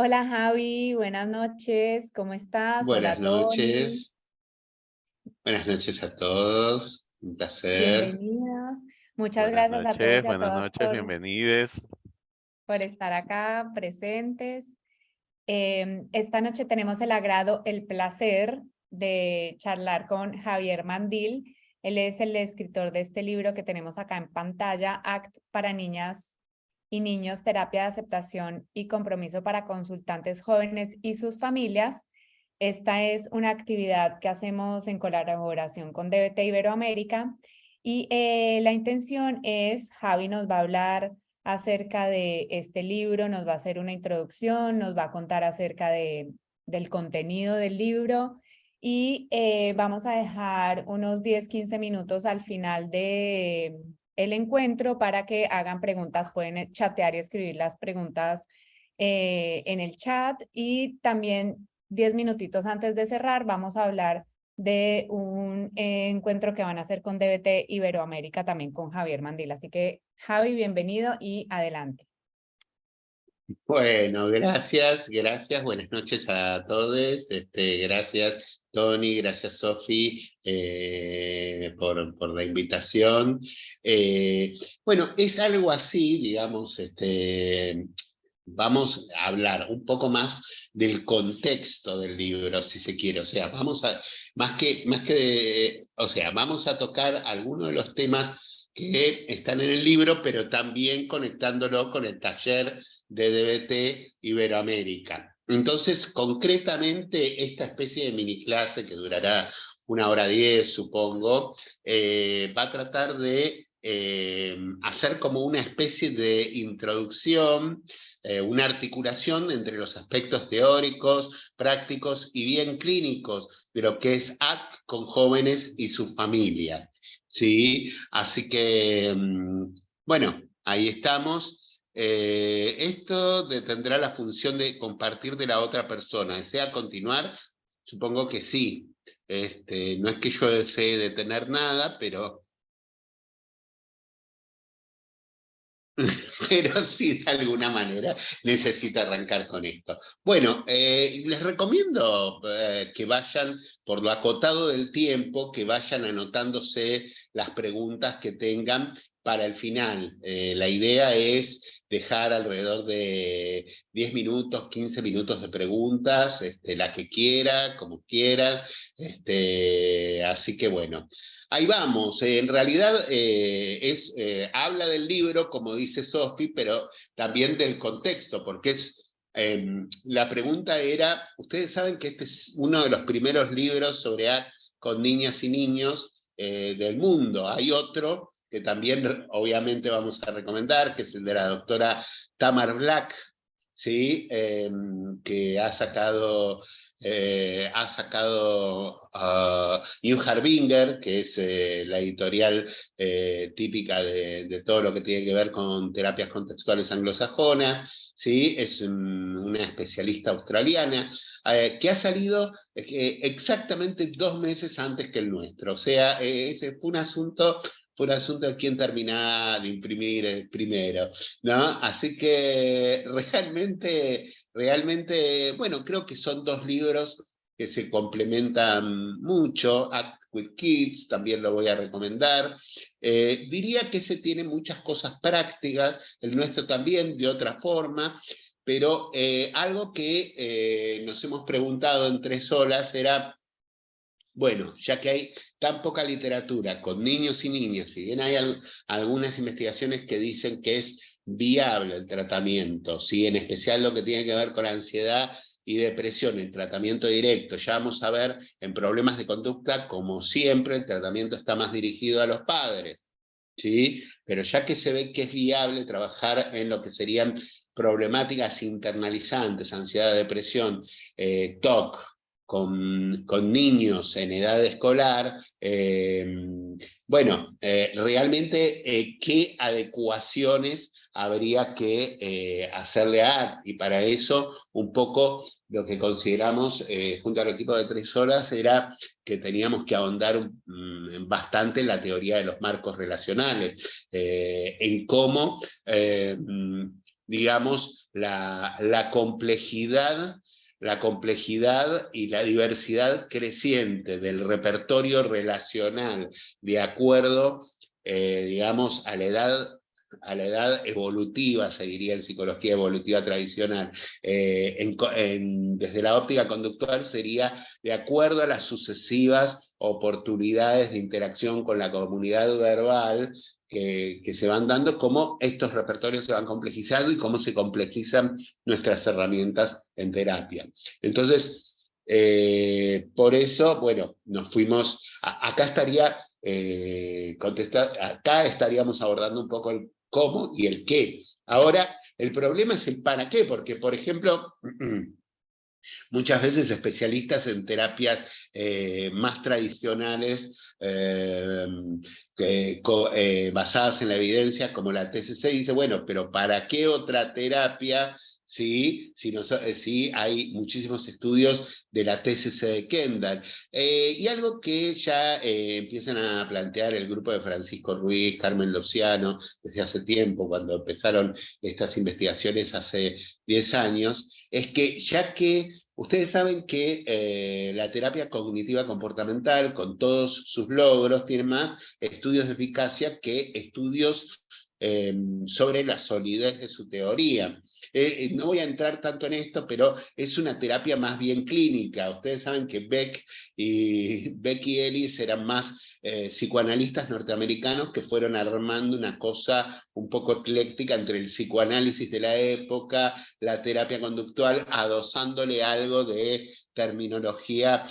Hola Javi, buenas noches, ¿cómo estás? Buenas Hola Tony, buenas noches a todos, un placer. bienvenidos. Muchas gracias a todos y a Buenas todas noches, bienvenidos. por estar acá presentes. Esta noche tenemos el agrado, el placer de charlar con Javier Mandil. Él es el escritor de este libro que tenemos acá en pantalla, ACT para niñas y niños, terapia de aceptación y compromiso para consultantes jóvenes y sus familias. Esta es una actividad que hacemos en colaboración con DBT Iberoamérica y la intención es, Javi nos va a hablar acerca de este libro, nos va a hacer una introducción, nos va a contar acerca del contenido del libro y vamos a dejar unos 10-15 minutos al final de el encuentro para que hagan preguntas, pueden chatear y escribir las preguntas en el chat y también 10 minutitos antes de cerrar vamos a hablar de un encuentro que van a hacer con DBT Iberoamérica también con Javier Mandil. Así que Javi, bienvenido y adelante. Bueno, gracias, buenas noches a todos. Gracias Tony, gracias Sofi por la invitación. Bueno, es algo así, digamos, vamos a hablar un poco más del contexto del libro, si se quiere. O sea, o sea, vamos a tocar algunos de los temas que están en el libro, pero también conectándolo con el taller de DBT Iberoamérica. Entonces, concretamente, esta especie de mini clase que durará 1 hora 10, supongo, va a tratar de hacer como una especie de introducción, una articulación entre los aspectos teóricos, prácticos y bien clínicos de lo que es ACT con jóvenes y sus familias. ¿Sí? Así que, bueno, ahí estamos. Esto tendrá la función de compartir de la otra persona. ¿Desea continuar? Supongo que sí. No es que yo desee detener nada, pero pero sí, de alguna manera necesita arrancar con esto. Bueno, les recomiendo que vayan, por lo acotado del tiempo, que vayan anotándose las preguntas que tengan para el final. La idea es dejar alrededor de 10 minutos, 15 minutos de preguntas, la que quiera, como quiera. Así que bueno. Ahí vamos, en realidad habla del libro, como dice Sofi, pero también del contexto, porque la pregunta era, ustedes saben que este es uno de los primeros libros sobre arte con niñas y niños del mundo. Hay otro que también obviamente vamos a recomendar, que es el de la doctora Tamar Black, ¿sí? Que ha sacado New Harbinger, que es la editorial típica de todo lo que tiene que ver con terapias contextuales anglosajonas, ¿sí? Es una especialista australiana, que ha salido exactamente 2 meses antes que el nuestro. O sea, ese fue un asunto de quién terminaba de imprimir el primero, ¿no? Así que realmente, bueno, creo que son dos libros que se complementan mucho. Act with Kids también lo voy a recomendar. Diría que ese tiene muchas cosas prácticas, el nuestro también de otra forma, pero algo que nos hemos preguntado en 3 horas era, bueno, ya que hay tan poca literatura con niños y niñas, si bien hay algunas investigaciones que dicen que es viable el tratamiento, ¿sí? En especial lo que tiene que ver con ansiedad y depresión, el tratamiento directo, ya vamos a ver en problemas de conducta, como siempre, el tratamiento está más dirigido a los padres, ¿sí? Pero ya que se ve que es viable trabajar en lo que serían problemáticas internalizantes, ansiedad, depresión, TOC, con niños en edad escolar, bueno, realmente qué adecuaciones habría que hacerle a, y para eso un poco lo que consideramos junto al equipo de 3 horas era que teníamos que ahondar bastante en la teoría de los marcos relacionales, en cómo, digamos, la complejidad y la diversidad creciente del repertorio relacional de acuerdo, digamos, a la edad evolutiva, se diría en psicología evolutiva tradicional. Desde la óptica conductual sería de acuerdo a las sucesivas oportunidades de interacción con la comunidad verbal que se van dando, cómo estos repertorios se van complejizando y cómo se complejizan nuestras herramientas en terapia. Entonces, por eso, bueno, nos fuimos, acá estaríamos abordando un poco el cómo y el qué. Ahora, el problema es el para qué, porque, por ejemplo, muchas veces especialistas en terapias más tradicionales, basadas en la evidencia, como la TCC, dice, bueno, pero ¿para qué otra terapia? Sí, sí, hay muchísimos estudios de la TCC de Kendall. Y algo que ya empiezan a plantear el grupo de Francisco Ruiz, Carmen Lociano, desde hace tiempo, cuando empezaron estas investigaciones hace 10 años, es que ya que ustedes saben que la terapia cognitiva comportamental, con todos sus logros, tiene más estudios de eficacia que estudios sobre la solidez de su teoría. No voy a entrar tanto en esto, pero es una terapia más bien clínica. Ustedes saben que Beck y Ellis eran más psicoanalistas norteamericanos que fueron armando una cosa un poco ecléctica entre el psicoanálisis de la época, la terapia conductual, adosándole algo de terminología,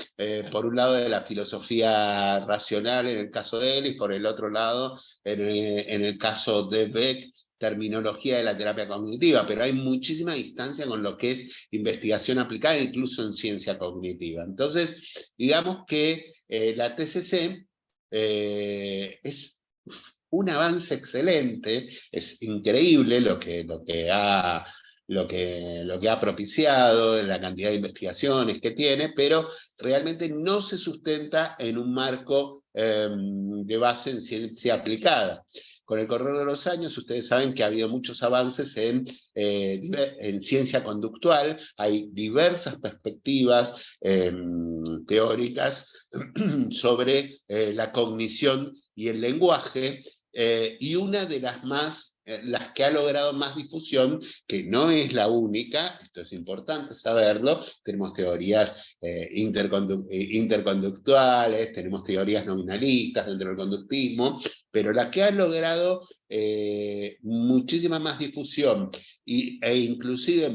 por un lado de la filosofía racional en el caso de Ellis, por el otro lado, en el caso de Beck, terminología de la terapia cognitiva, pero hay muchísima distancia con lo que es investigación aplicada, incluso en ciencia cognitiva. Entonces, digamos que la TCC es un avance excelente, es increíble lo que ha propiciado, la cantidad de investigaciones que tiene, pero realmente no se sustenta en un marco de base en ciencia aplicada. Con el correr de los años, ustedes saben que ha habido muchos avances en ciencia conductual, hay diversas perspectivas teóricas sobre la cognición y el lenguaje, y una de las que ha logrado más difusión, que no es la única, esto es importante saberlo, tenemos teorías interconductuales, tenemos teorías nominalistas dentro del conductismo, pero la que ha logrado muchísima más difusión e inclusive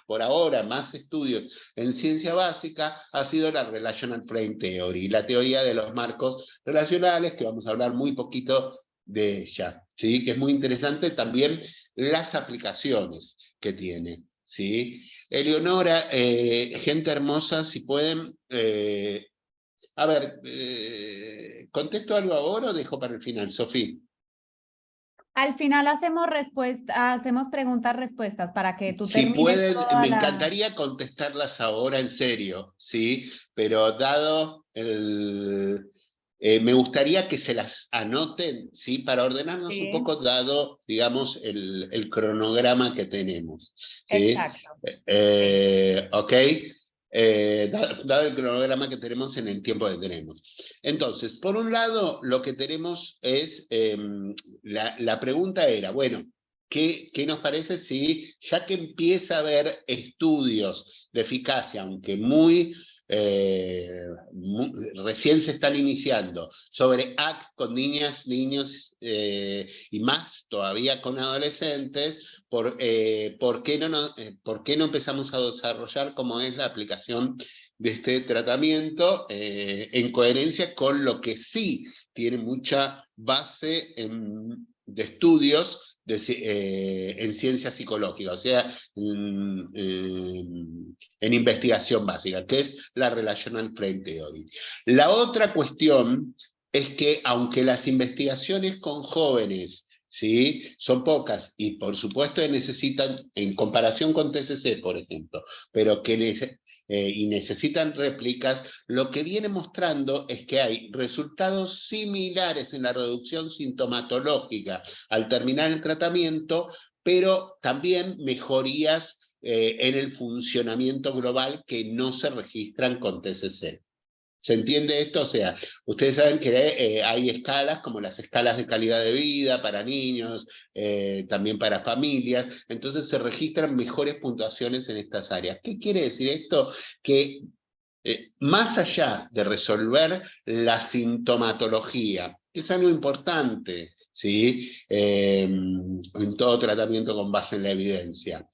por ahora, más estudios en ciencia básica, ha sido la Relational Frame Theory, la teoría de los marcos relacionales, que vamos a hablar muy poquito de ella, ¿sí? Que es muy interesante también las aplicaciones que tiene, ¿sí? Eleonora, gente hermosa, si pueden, a ver, ¿contesto algo ahora o dejo para el final, Sofía? Al final hacemos preguntas-respuestas para que tú Si termines pueden, toda me la... encantaría contestarlas ahora en serio, ¿sí? Pero me gustaría que se las anoten, ¿sí? Para ordenarnos un Sí, poco, dado, digamos, el cronograma que tenemos, ¿sí? exacto. Sí. ¿Ok? Dado el cronograma que tenemos en el tiempo que tenemos. Entonces, por un lado, lo que tenemos es, la pregunta era, bueno, ¿qué nos parece si, ya que empieza a haber estudios de eficacia, aunque recién se están iniciando, sobre AC con niñas, niños y más todavía con adolescentes, ¿por qué no empezamos a desarrollar cómo es la aplicación de este tratamiento en coherencia con lo que sí tiene mucha base de estudios en ciencia psicológica, o sea, en investigación básica, que es la Relational Frame Theory. La otra cuestión es que, aunque las investigaciones con jóvenes, ¿sí?, son pocas y por supuesto necesitan, en comparación con TCC, por ejemplo, pero que necesitan réplicas, lo que viene mostrando es que hay resultados similares en la reducción sintomatológica al terminar el tratamiento, pero también mejorías en el funcionamiento global que no se registran con TCC. ¿Se entiende esto? O sea, ustedes saben que hay escalas, como las escalas de calidad de vida para niños, también para familias, entonces se registran mejores puntuaciones en estas áreas. ¿Qué quiere decir esto? Que más allá de resolver la sintomatología, que es algo importante, ¿sí? En todo tratamiento con base en la evidencia.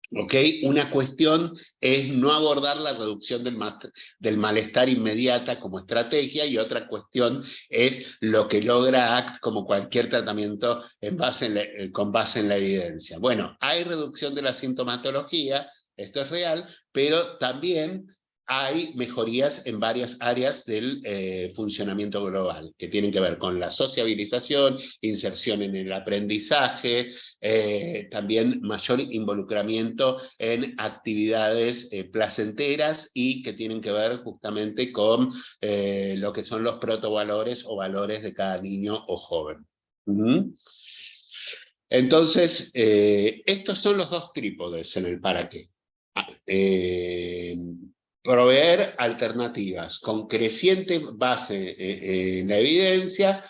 ¿Ok? Una cuestión es no abordar la reducción del malestar inmediata como estrategia, y otra cuestión es lo que logra ACT como cualquier tratamiento con base en la evidencia. Bueno, hay reducción de la sintomatología, esto es real, pero también hay mejorías en varias áreas del funcionamiento global, que tienen que ver con la sociabilización, inserción en el aprendizaje, también mayor involucramiento en actividades placenteras y que tienen que ver justamente con lo que son los protovalores o valores de cada niño o joven. Entonces, estos son los dos trípodes en el para qué. Proveer alternativas con creciente base en la evidencia,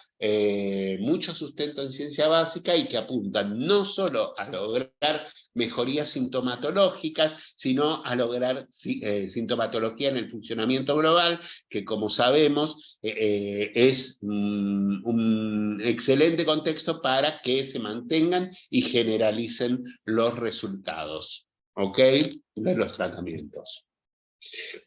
mucho sustento en ciencia básica, y que apuntan no solo a lograr mejorías sintomatológicas, sino a lograr sintomatología en el funcionamiento global, que como sabemos es un excelente contexto para que se mantengan y generalicen los resultados, ¿ok?, de los tratamientos.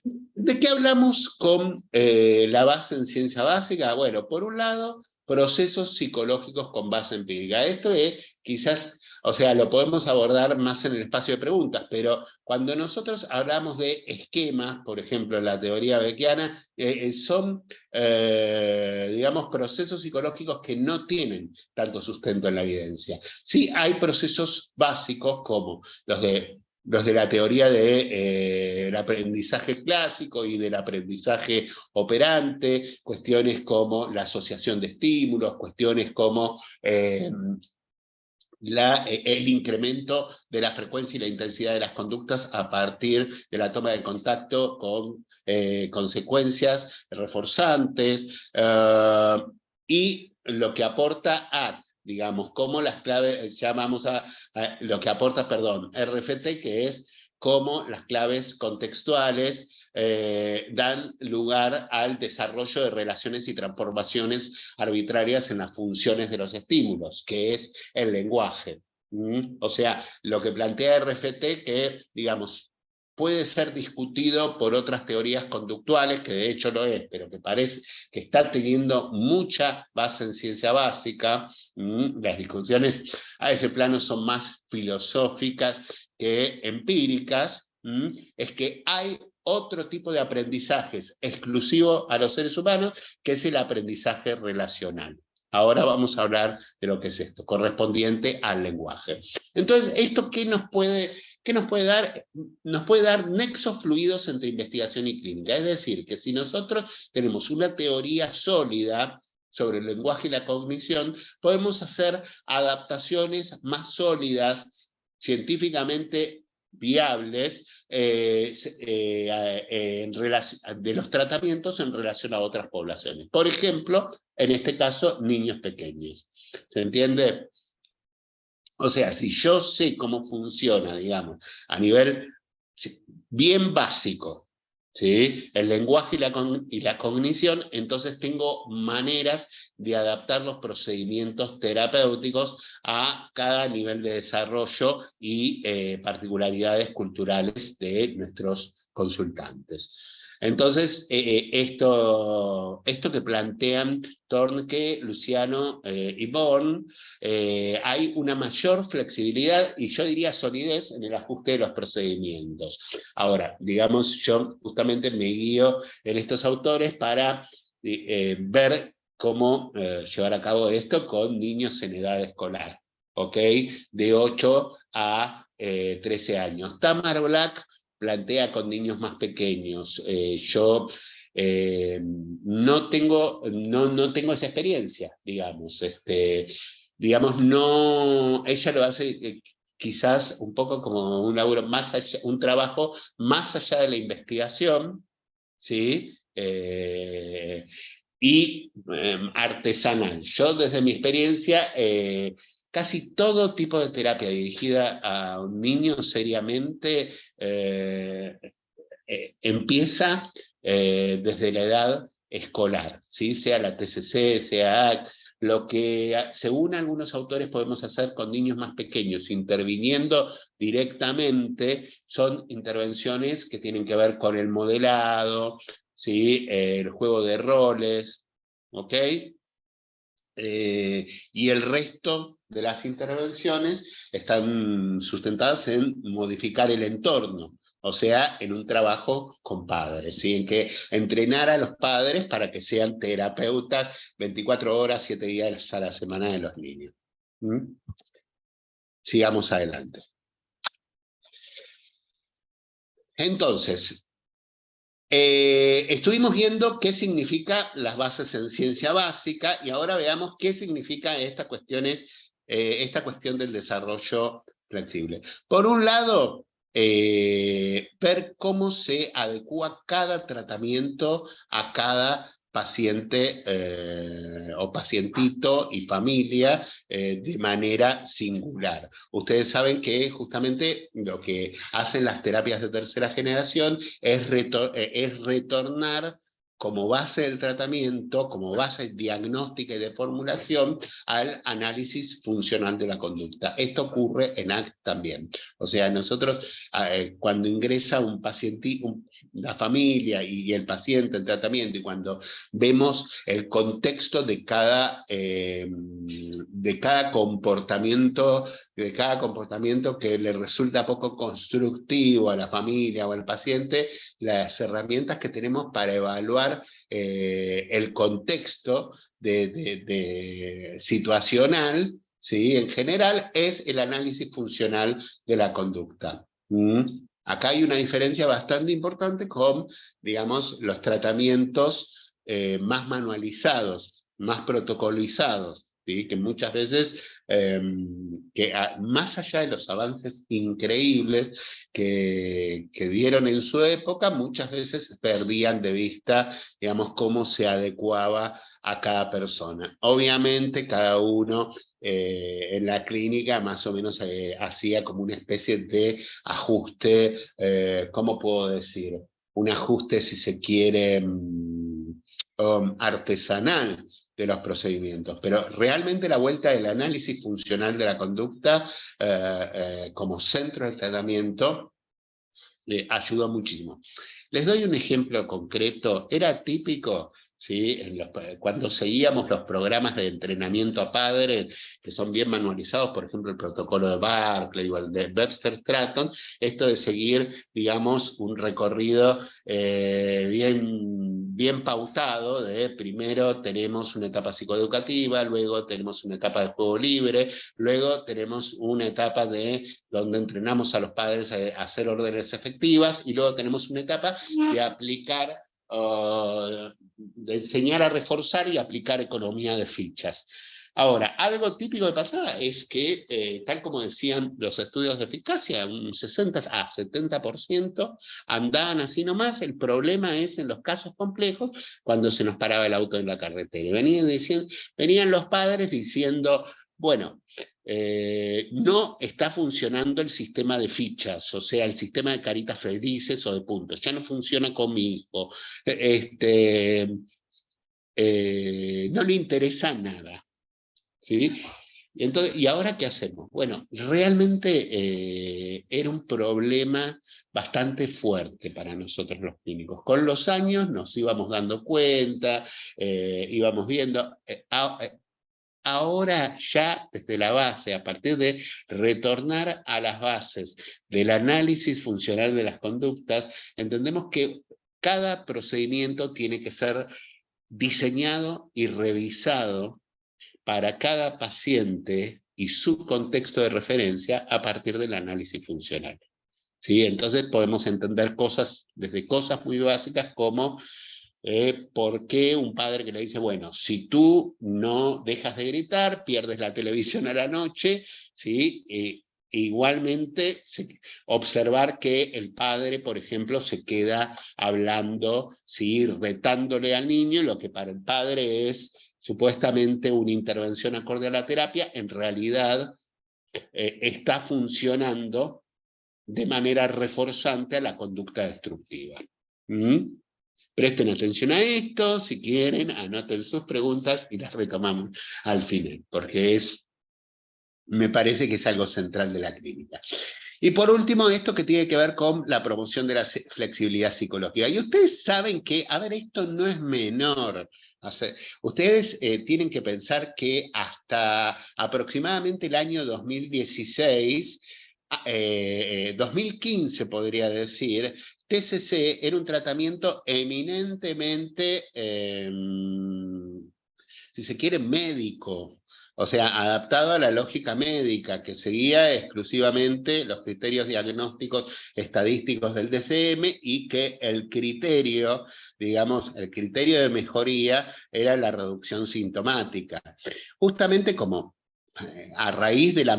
¿De qué hablamos con la base en ciencia básica? Bueno, por un lado, procesos psicológicos con base empírica. Esto es quizás, o sea, lo podemos abordar más en el espacio de preguntas, pero cuando nosotros hablamos de esquemas, por ejemplo, en la teoría beckiana, son, digamos, procesos psicológicos que no tienen tanto sustento en la evidencia. Sí hay procesos básicos como los de la teoría del aprendizaje clásico y del aprendizaje operante, cuestiones como la asociación de estímulos, cuestiones como el incremento de la frecuencia y la intensidad de las conductas a partir de la toma de contacto con consecuencias reforzantes, y lo que aporta a, digamos, como las claves, llamamos a lo que aporta, perdón, RFT, que es cómo las claves contextuales dan lugar al desarrollo de relaciones y transformaciones arbitrarias en las funciones de los estímulos, que es el lenguaje. O sea, lo que plantea RFT, que, digamos, puede ser discutido por otras teorías conductuales, que de hecho lo es, pero que parece que está teniendo mucha base en ciencia básica. Las discusiones a ese plano son más filosóficas que empíricas. Es que hay otro tipo de aprendizajes exclusivo a los seres humanos, que es el aprendizaje relacional. Ahora vamos a hablar de lo que es esto, correspondiente al lenguaje. Entonces, ¿esto qué nos puede dar? Nos puede dar nexos fluidos entre investigación y clínica. Es decir, que si nosotros tenemos una teoría sólida sobre el lenguaje y la cognición, podemos hacer adaptaciones más sólidas, científicamente viables, de los tratamientos en relación a otras poblaciones. Por ejemplo, en este caso, niños pequeños. ¿Se entiende? O sea, si yo sé cómo funciona, digamos, a nivel bien básico, ¿sí?, el lenguaje y la cognición, entonces tengo maneras de adaptar los procedimientos terapéuticos a cada nivel de desarrollo y particularidades culturales de nuestros consultantes. Entonces, esto que plantean Tornke, Luciano y Born, hay una mayor flexibilidad y yo diría solidez en el ajuste de los procedimientos. Ahora, digamos, yo justamente me guío en estos autores para ver cómo llevar a cabo esto con niños en edad escolar, ¿ok? De 8 a 13 años. Tamar Black plantea con niños más pequeños. Yo no tengo esa experiencia, digamos. digamos, no, ella lo hace quizás un poco como un laburo más allá, un trabajo más allá de la investigación, ¿sí? Y artesanal. Yo desde mi experiencia, casi todo tipo de terapia dirigida a un niño seriamente empieza desde la edad escolar, ¿sí? Sea la TCC, sea ACT, lo que según algunos autores podemos hacer con niños más pequeños, interviniendo directamente, son intervenciones que tienen que ver con el modelado, ¿sí? El juego de roles, ¿ok? Y el resto de las intervenciones están sustentadas en modificar el entorno, o sea, en un trabajo con padres, ¿sí? En que entrenar a los padres para que sean terapeutas 24 horas, 7 días a la semana de los niños. ¿Mm? Sigamos adelante. Entonces, estuvimos viendo qué significa las bases en ciencia básica y ahora veamos qué significa esta cuestión del desarrollo flexible. Por un lado, ver cómo se adecua cada tratamiento a cada paciente o pacientito y familia de manera singular. Ustedes saben que justamente lo que hacen las terapias de tercera generación es retornar como base del tratamiento, como base diagnóstica y de formulación, al análisis funcional de la conducta. Esto ocurre en ACT también. O sea, nosotros cuando ingresa un paciente, la familia y el paciente en tratamiento, y cuando vemos el contexto de cada comportamiento que le resulta poco constructivo a la familia o al paciente, las herramientas que tenemos para evaluar el contexto situacional, ¿sí? En general, es el análisis funcional de la conducta. Acá hay una diferencia bastante importante con, digamos, los tratamientos más manualizados, más protocolizados, ¿sí? Que muchas veces, más allá de los avances increíbles que dieron en su época, muchas veces perdían de vista, digamos, cómo se adecuaba a cada persona. Obviamente cada uno en la clínica más o menos hacía como una especie de ajuste, ¿cómo puedo decir? Un ajuste, si se quiere, artesanal de los procedimientos, pero realmente la vuelta del análisis funcional de la conducta como centro del tratamiento ayudó muchísimo. Les doy un ejemplo concreto. Era típico, ¿sí? Cuando seguíamos los programas de entrenamiento a padres, que son bien manualizados, por ejemplo, el protocolo de Barclay o el de Webster-Stratton, esto de seguir, digamos, un recorrido bien pautado, de primero tenemos una etapa psicoeducativa, luego tenemos una etapa de juego libre, luego tenemos una etapa donde entrenamos a los padres a hacer órdenes efectivas, y luego tenemos una etapa de aplicar, de enseñar a reforzar y aplicar economía de fichas. Ahora, algo típico que pasaba es que, tal como decían los estudios de eficacia, un 60 a 70% andaban así nomás. El problema es en los casos complejos, cuando se nos paraba el auto en la carretera. Y venían los padres diciendo, bueno, no está funcionando el sistema de fichas, o sea, el sistema de caritas felices o de puntos, ya no funciona con mi hijo, no le interesa nada, ¿sí? Entonces, ¿y ahora qué hacemos? Bueno, realmente era un problema bastante fuerte para nosotros los clínicos. Con los años nos íbamos dando cuenta, íbamos viendo. Ahora ya desde la base, a partir de retornar a las bases del análisis funcional de las conductas, entendemos que cada procedimiento tiene que ser diseñado y revisado para cada paciente y su contexto de referencia a partir del análisis funcional, ¿sí? Entonces podemos entender cosas, desde cosas muy básicas como ¿Por qué un padre que le dice, bueno, si tú no dejas de gritar, pierdes la televisión a la noche, ¿sí? Igualmente, observar que el padre, por ejemplo, se queda hablando, ¿sí? Retándole al niño, lo que para el padre es supuestamente una intervención acorde a la terapia, en realidad está funcionando de manera reforzante a la conducta destructiva. ¿Mm? Presten atención a esto, si quieren, anoten sus preguntas y las retomamos al final, porque me parece que es algo central de la clínica. Y por último, esto que tiene que ver con la promoción de la flexibilidad psicológica. Y ustedes saben que, a ver, esto no es menor. O sea, ustedes tienen que pensar que hasta aproximadamente el año 2016, 2015 podría decir, TCC era un tratamiento eminentemente, si se quiere, médico. O sea, adaptado a la lógica médica, que seguía exclusivamente los criterios diagnósticos estadísticos del DCM y que el criterio, digamos, el criterio de mejoría era la reducción sintomática. Justamente como a raíz de la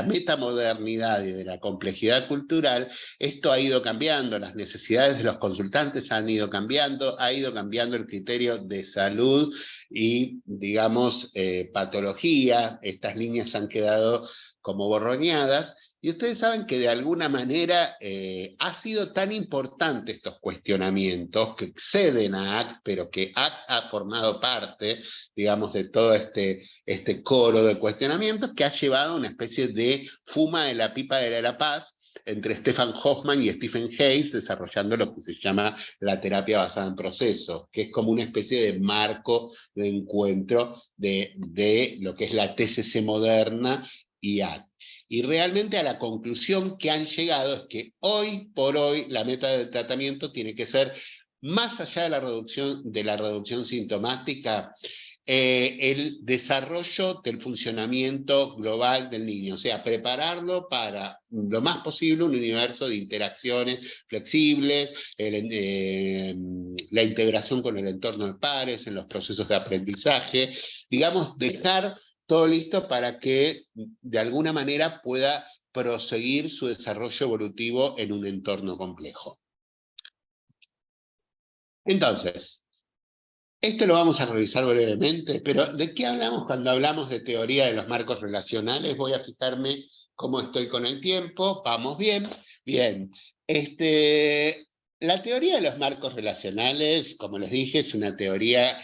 metamodernidad y de la complejidad cultural, esto ha ido cambiando, las necesidades de los consultantes han ido cambiando, ha ido cambiando el criterio de salud y, digamos, patología. Estas líneas han quedado como borroneadas, y ustedes saben que de alguna manera ha sido tan importante estos cuestionamientos que exceden a ACT, pero que ACT ha formado parte, digamos, de todo este coro de cuestionamientos que ha llevado a una especie de fuma de la pipa de la paz entre Stefan Hoffman y Stephen Hayes, desarrollando lo que se llama la terapia basada en procesos, que es como una especie de marco de encuentro de lo que es la TCC moderna y ACT. Y realmente a la conclusión que han llegado es que hoy por hoy la meta del tratamiento tiene que ser, más allá de la reducción sintomática, el desarrollo del funcionamiento global del niño, o sea, prepararlo para lo más posible un universo de interacciones flexibles, la integración con el entorno de pares, en los procesos de aprendizaje, digamos, dejar todo listo para que de alguna manera pueda proseguir su desarrollo evolutivo en un entorno complejo. Entonces, esto lo vamos a revisar brevemente, pero ¿de qué hablamos cuando hablamos de teoría de los marcos relacionales? Voy a fijarme cómo estoy con el tiempo. ¿Vamos bien? Bien. La teoría de los marcos relacionales, como les dije, es una teoría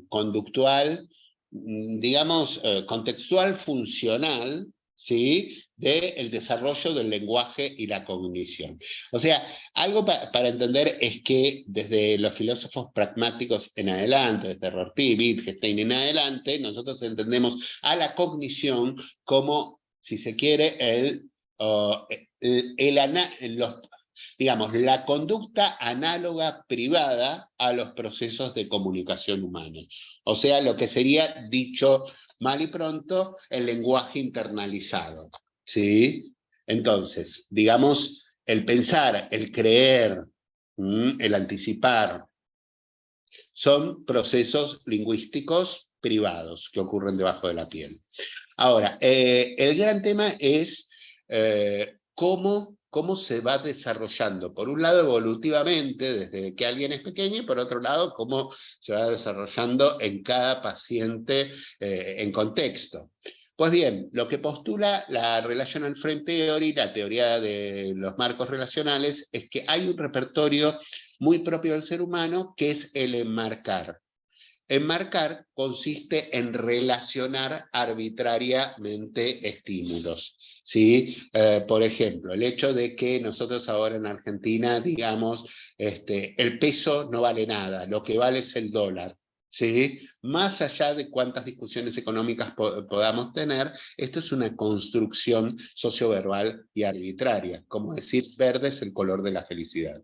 conductual, digamos, contextual, funcional, ¿sí? Del desarrollo del lenguaje y la cognición. O sea, algo para entender es que desde los filósofos pragmáticos en adelante, desde Rorty, Wittgenstein en adelante, nosotros entendemos a la cognición como, si se quiere, digamos, la conducta análoga privada a los procesos de comunicación humana. O sea, lo que sería, dicho mal y pronto, el lenguaje internalizado. ¿Sí? Entonces, digamos, el pensar, el creer, el anticipar, son procesos lingüísticos privados que ocurren debajo de la piel. Ahora, el gran tema es cómo se va desarrollando, por un lado evolutivamente, desde que alguien es pequeño, y por otro lado, cómo se va desarrollando en cada paciente en contexto. Pues bien, lo que postula la Relational Frame Theory, la teoría de los marcos relacionales, es que hay un repertorio muy propio del ser humano, que es el enmarcar. Enmarcar consiste en relacionar arbitrariamente estímulos, ¿sí? Por ejemplo, el hecho de que nosotros ahora en Argentina digamos, el peso no vale nada, lo que vale es el dólar, ¿sí? Más allá de cuántas discusiones económicas podamos tener, esto es una construcción socioverbal y arbitraria, como decir verde es el color de la felicidad.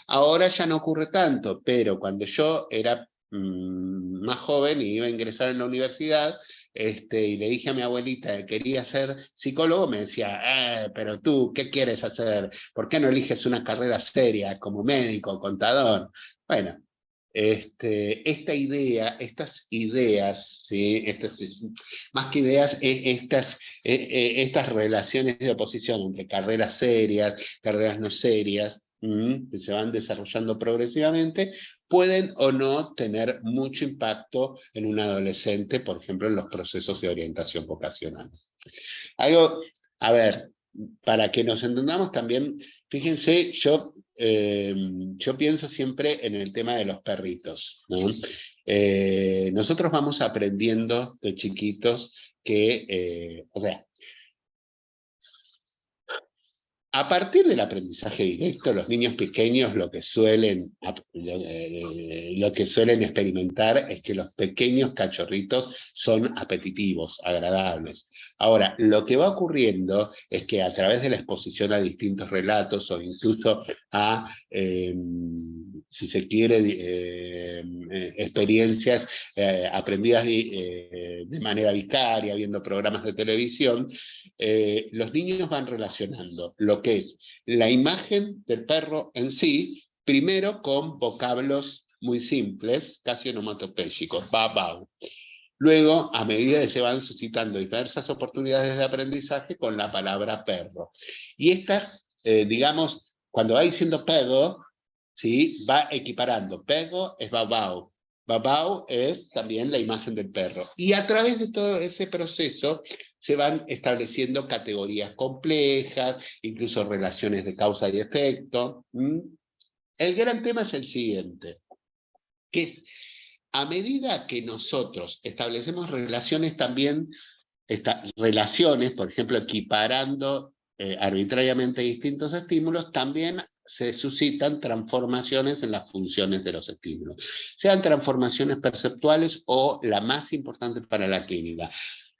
Ahora ya no ocurre tanto, pero cuando yo era más joven y iba a ingresar en la universidad, y le dije a mi abuelita que quería ser psicólogo, me decía, pero tú, ¿qué quieres hacer? ¿Por qué no eliges una carrera seria como médico, contador? Bueno, esta idea, estas ideas, ¿sí? Más que ideas, estas relaciones de oposición entre carreras serias, carreras no serias, que se van desarrollando progresivamente, pueden o no tener mucho impacto en un adolescente, por ejemplo, en los procesos de orientación vocacional. Algo, a ver, para que nos entendamos también, fíjense, yo pienso siempre en el tema de los perritos, ¿no? Nosotros vamos aprendiendo de chiquitos que, o sea, a partir del aprendizaje directo, los niños pequeños lo que suelen experimentar es que los pequeños cachorritos son apetitivos, agradables. Ahora, lo que va ocurriendo es que a través de la exposición a distintos relatos o incluso a, si se quiere, experiencias aprendidas de manera vicaria, viendo programas de televisión, los niños van relacionando lo que es la imagen del perro en sí, primero con vocablos muy simples, casi onomatopéyicos, ba, bau. Luego, a medida que se van suscitando diversas oportunidades de aprendizaje con la palabra perro. Y estas, digamos, cuando va diciendo perro, ¿sí? Va equiparando. Perro es babau. Babau es también la imagen del perro. Y a través de todo ese proceso se van estableciendo categorías complejas, incluso relaciones de causa y efecto. El gran tema es el siguiente, que es, a medida que nosotros establecemos relaciones también, relaciones, por ejemplo, equiparando arbitrariamente distintos estímulos, también se suscitan transformaciones en las funciones de los estímulos, sean transformaciones perceptuales o la más importante para la clínica.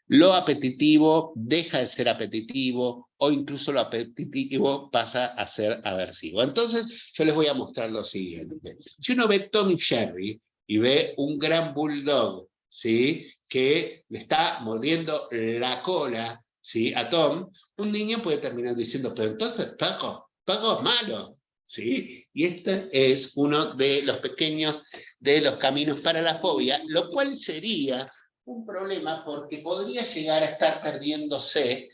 Lo apetitivo deja de ser apetitivo o incluso lo apetitivo pasa a ser aversivo. Entonces, yo les voy a mostrar lo siguiente. Si uno ve Tom y Jerry y ve un gran bulldog, ¿sí? Que le está mordiendo la cola, ¿sí? A Tom, un niño puede terminar diciendo, pero entonces Paco es malo, ¿sí? Y este es uno de los pequeños de los caminos para la fobia, lo cual sería un problema porque podría llegar a estar perdiéndose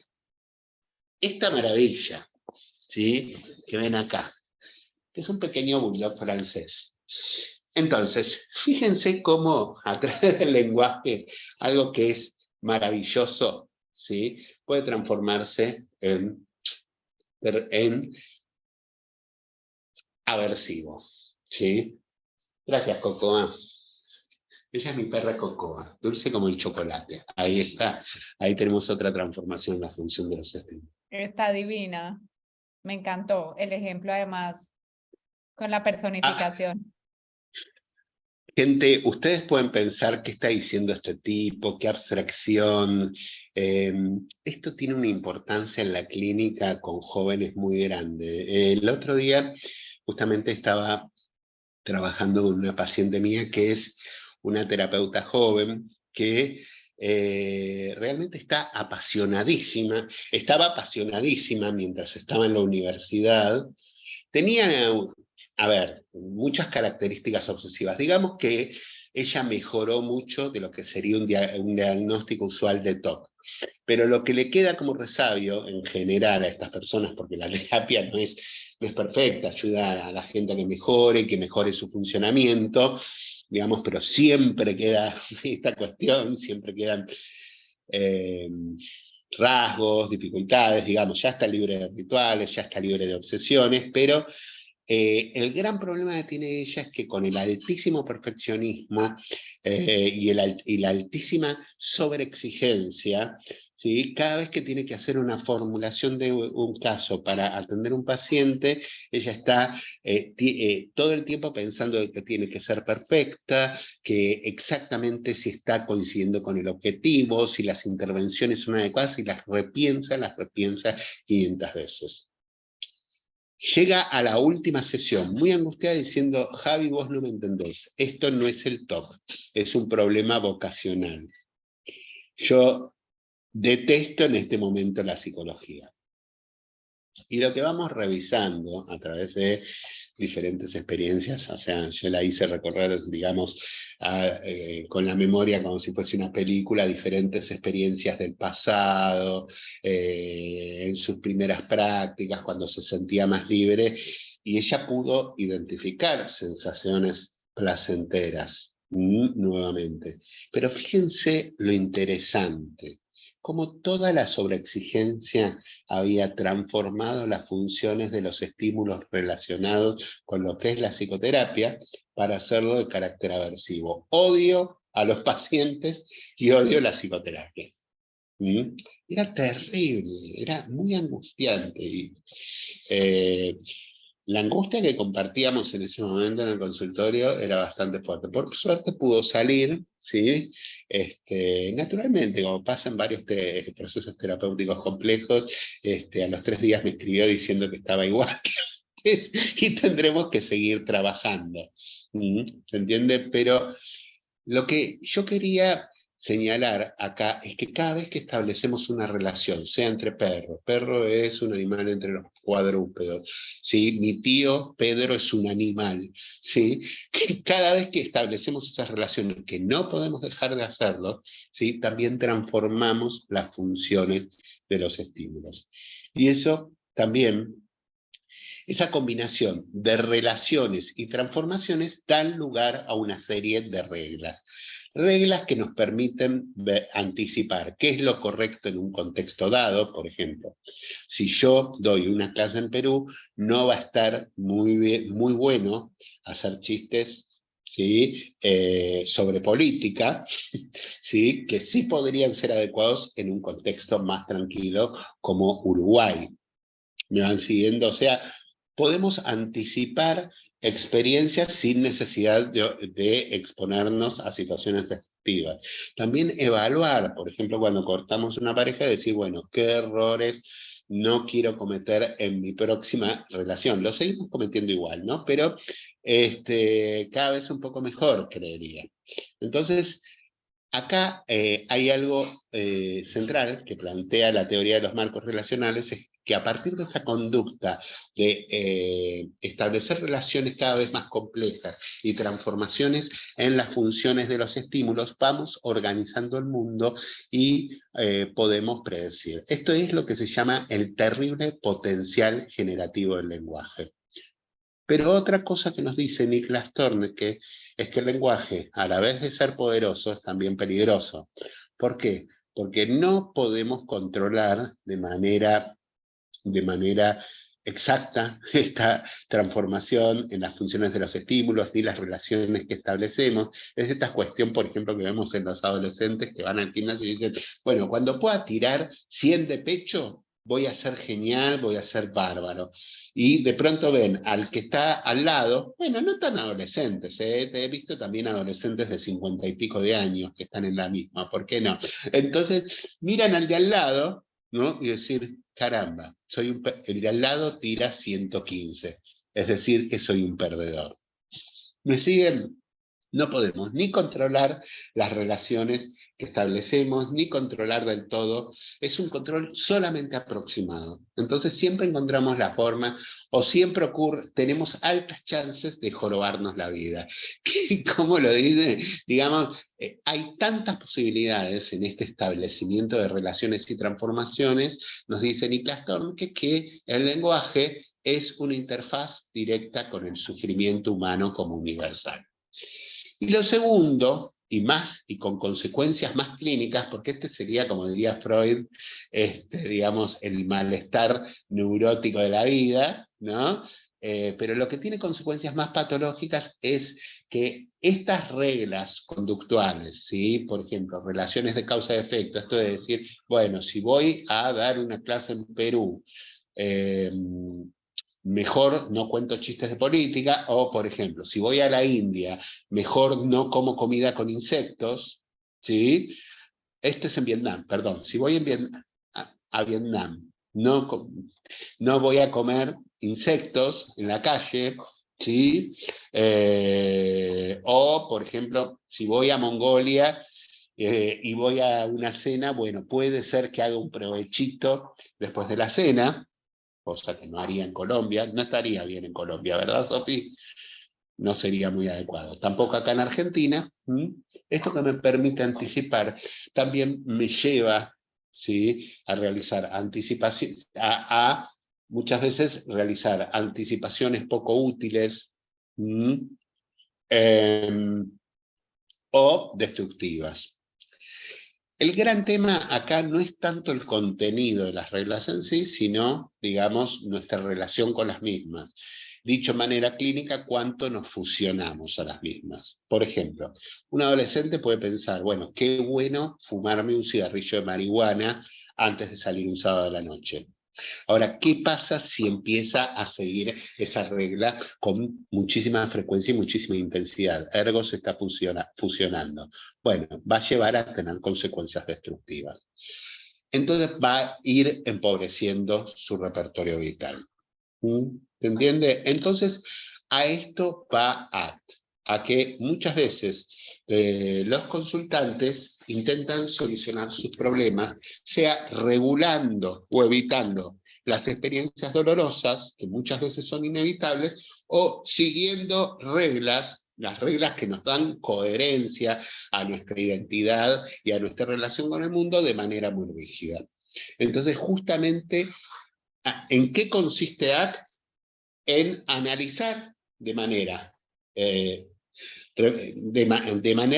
esta maravilla, ¿sí? Que ven acá, que es un pequeño bulldog francés. Entonces, fíjense cómo a través del lenguaje, algo que es maravilloso, ¿sí? Puede transformarse en aversivo, ¿sí? Gracias, Cocoa. Ella es mi perra Cocoa, dulce como el chocolate. Ahí está, ahí tenemos otra transformación en la función de los estímulos. Está divina. Me encantó el ejemplo, además, con la personificación. Gente, ustedes pueden pensar qué está diciendo este tipo, qué abstracción. Esto tiene una importancia en la clínica con jóvenes muy grande. El otro día justamente estaba trabajando con una paciente mía que es una terapeuta joven que realmente estaba apasionadísima mientras estaba en la universidad. Tenía, a ver, muchas características obsesivas. Digamos que ella mejoró mucho de lo que sería un diagnóstico usual de TOC. Pero lo que le queda como resabio en general a estas personas, porque la terapia no es perfecta, ayuda a la gente a que mejore su funcionamiento, digamos, pero siempre queda esta cuestión, siempre quedan eh, rasgos, dificultades, digamos, ya está libre de rituales, ya está libre de obsesiones, pero el gran problema que tiene ella es que con el altísimo perfeccionismo y la altísima sobreexigencia, ¿sí? Cada vez que tiene que hacer una formulación de un caso para atender a un paciente, ella está todo el tiempo pensando de que tiene que ser perfecta, que exactamente si está coincidiendo con el objetivo, si las intervenciones son adecuadas, y las repiensa 500 veces. Llega a la última sesión muy angustiada diciendo, Javi, vos no me entendés, esto no es el TOC, es un problema vocacional. Yo detesto en este momento la psicología. Y lo que vamos revisando a través de diferentes experiencias, o sea, yo la hice recorrer, digamos, con la memoria como si fuese una película, diferentes experiencias del pasado, en sus primeras prácticas, cuando se sentía más libre, y ella pudo identificar sensaciones placenteras, nuevamente. Pero fíjense lo interesante, como toda la sobreexigencia había transformado las funciones de los estímulos relacionados con lo que es la psicoterapia para hacerlo de carácter aversivo. Odio a los pacientes y odio la psicoterapia. ¿Mm? Era terrible, era muy angustiante. Y, la angustia que compartíamos en ese momento en el consultorio era bastante fuerte. Por suerte pudo salir, ¿sí? Naturalmente, como pasa en varios procesos terapéuticos complejos, a los 3 días me escribió diciendo que estaba igual que antes y tendremos que seguir trabajando. ¿Se entiende? Pero lo que yo quería señalar acá es que cada vez que establecemos una relación, sea entre perros, perro es un animal entre los cuadrúpedos, ¿sí? Mi tío Pedro es un animal, ¿sí? Que cada vez que establecemos esas relaciones, que no podemos dejar de hacerlo, ¿sí? También transformamos las funciones de los estímulos. Y eso también, esa combinación de relaciones y transformaciones dan lugar a una serie de reglas. Reglas que nos permiten anticipar qué es lo correcto en un contexto dado. Por ejemplo, si yo doy una clase en Perú, no va a estar muy bueno hacer chistes, ¿sí? Sobre política, ¿sí? Que sí podrían ser adecuados en un contexto más tranquilo como Uruguay. ¿Me van siguiendo? O sea, podemos anticipar experiencias sin necesidad de exponernos a situaciones destructivas. También evaluar, por ejemplo, cuando cortamos una pareja, decir, bueno, ¿qué errores no quiero cometer en mi próxima relación? Lo seguimos cometiendo igual, ¿no? Pero cada vez un poco mejor, creería. Entonces, acá hay algo central que plantea la teoría de los marcos relacionales, es que a partir de esta conducta de establecer relaciones cada vez más complejas y transformaciones en las funciones de los estímulos, vamos organizando el mundo y podemos predecir. Esto es lo que se llama el terrible potencial generativo del lenguaje. Pero otra cosa que nos dice Niklas Torneke es que el lenguaje, a la vez de ser poderoso, es también peligroso. ¿Por qué? Porque no podemos controlar de manera exacta esta transformación en las funciones de los estímulos ni las relaciones que establecemos. Es esta cuestión, por ejemplo, que vemos en los adolescentes que van al gimnasio y dicen, bueno, cuando pueda tirar 100 de pecho, voy a ser genial, voy a ser bárbaro. Y de pronto ven al que está al lado, bueno, no tan adolescentes, te he visto también adolescentes de 50 y pico de años que están en la misma, ¿por qué no? Entonces, miran al de al lado, ¿no? Y decir, caramba, el de al lado tira 115, es decir, que soy un perdedor. ¿Me siguen? No podemos ni controlar las relaciones que establecemos, ni controlar del todo. Es un control solamente aproximado. Entonces siempre encontramos la forma, o siempre ocurre, tenemos altas chances de jorobarnos la vida. ¿Cómo lo dice? Digamos, hay tantas posibilidades en este establecimiento de relaciones y transformaciones, nos dice Niklas Tornke, que el lenguaje es una interfaz directa con el sufrimiento humano como universal. Y lo segundo, y con consecuencias más clínicas, porque este sería, como diría Freud, digamos, el malestar neurótico de la vida, ¿no? Pero lo que tiene consecuencias más patológicas es que estas reglas conductuales, ¿sí? Por ejemplo, relaciones de causa-efecto, esto de decir, bueno, si voy a dar una clase en Perú, eh, mejor no cuento chistes de política, o por ejemplo, si voy a la India, mejor no como comida con insectos, ¿sí? Esto es en Vietnam, perdón, si voy a Vietnam, no voy a comer insectos en la calle, ¿sí? O, por ejemplo, si voy a Mongolia y voy a una cena, bueno, puede ser que haga un provechito después de la cena, cosa que no haría en Colombia, no estaría bien en Colombia, ¿verdad, Sofi? No sería muy adecuado. Tampoco acá en Argentina. Esto que me permite anticipar también me lleva, ¿sí?, a realizar anticipaciones, a muchas veces realizar anticipaciones poco útiles, o destructivas. El gran tema acá no es tanto el contenido de las reglas en sí, sino, digamos, nuestra relación con las mismas. Dicho de manera clínica, cuánto nos fusionamos a las mismas. Por ejemplo, un adolescente puede pensar, bueno, qué bueno fumarme un cigarrillo de marihuana antes de salir un sábado a la noche. Ahora, ¿qué pasa si empieza a seguir esa regla con muchísima frecuencia y muchísima intensidad? Ergo se está fusionando. Bueno, va a llevar a tener consecuencias destructivas. Entonces va a ir empobreciendo su repertorio vital. ¿Se entiende? Entonces, a esto va a que muchas veces los consultantes intentan solucionar sus problemas, sea regulando o evitando las experiencias dolorosas, que muchas veces son inevitables, o siguiendo reglas, las reglas que nos dan coherencia a nuestra identidad y a nuestra relación con el mundo de manera muy rígida. Entonces, justamente, ¿en qué consiste ACT? En analizar de manera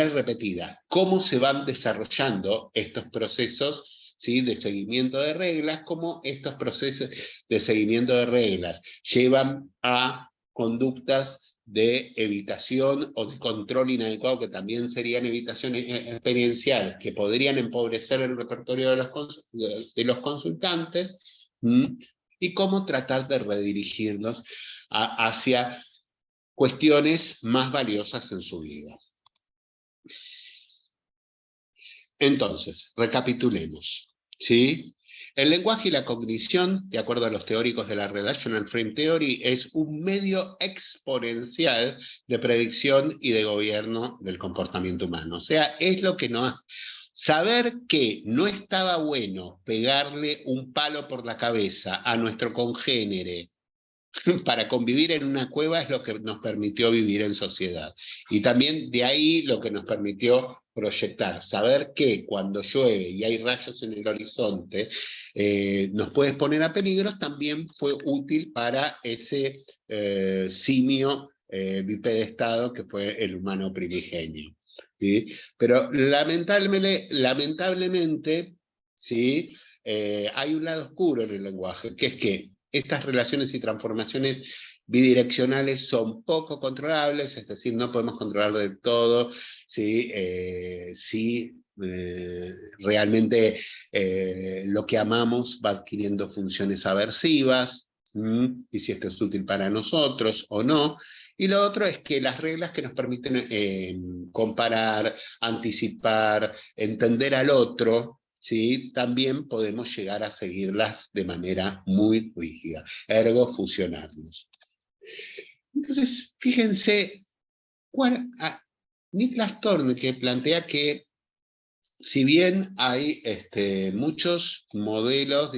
repetida cómo se van desarrollando estos procesos, ¿sí?, de seguimiento de reglas, cómo estos procesos de seguimiento de reglas llevan a conductas de evitación o de control inadecuado, que también serían evitaciones experienciales, que podrían empobrecer el repertorio de los consultantes, y cómo tratar de redirigirlos hacia cuestiones más valiosas en su vida. Entonces, recapitulemos, ¿sí? El lenguaje y la cognición, de acuerdo a los teóricos de la Relational Frame Theory, es un medio exponencial de predicción y de gobierno del comportamiento humano. O sea, es lo que nos... Saber que no estaba bueno pegarle un palo por la cabeza a nuestro congénere para convivir en una cueva es lo que nos permitió vivir en sociedad. Y también de ahí lo que nos permitió proyectar, saber que cuando llueve y hay rayos en el horizonte, nos puede exponer a peligros, también fue útil para ese simio bipedestado que fue el humano primigenio. ¿Sí? Pero lamentablemente, ¿sí?, hay un lado oscuro en el lenguaje, que es que estas relaciones y transformaciones bidireccionales son poco controlables, es decir, no podemos controlarlo del todo, ¿sí? Si realmente lo que amamos va adquiriendo funciones aversivas, y si esto es útil para nosotros o no. Y lo otro es que las reglas que nos permiten comparar, anticipar, entender al otro, ¿sí?, también podemos llegar a seguirlas de manera muy rígida, ergo fusionarnos. Entonces, fíjense, Niklas Torneke plantea que si bien hay muchos modelos,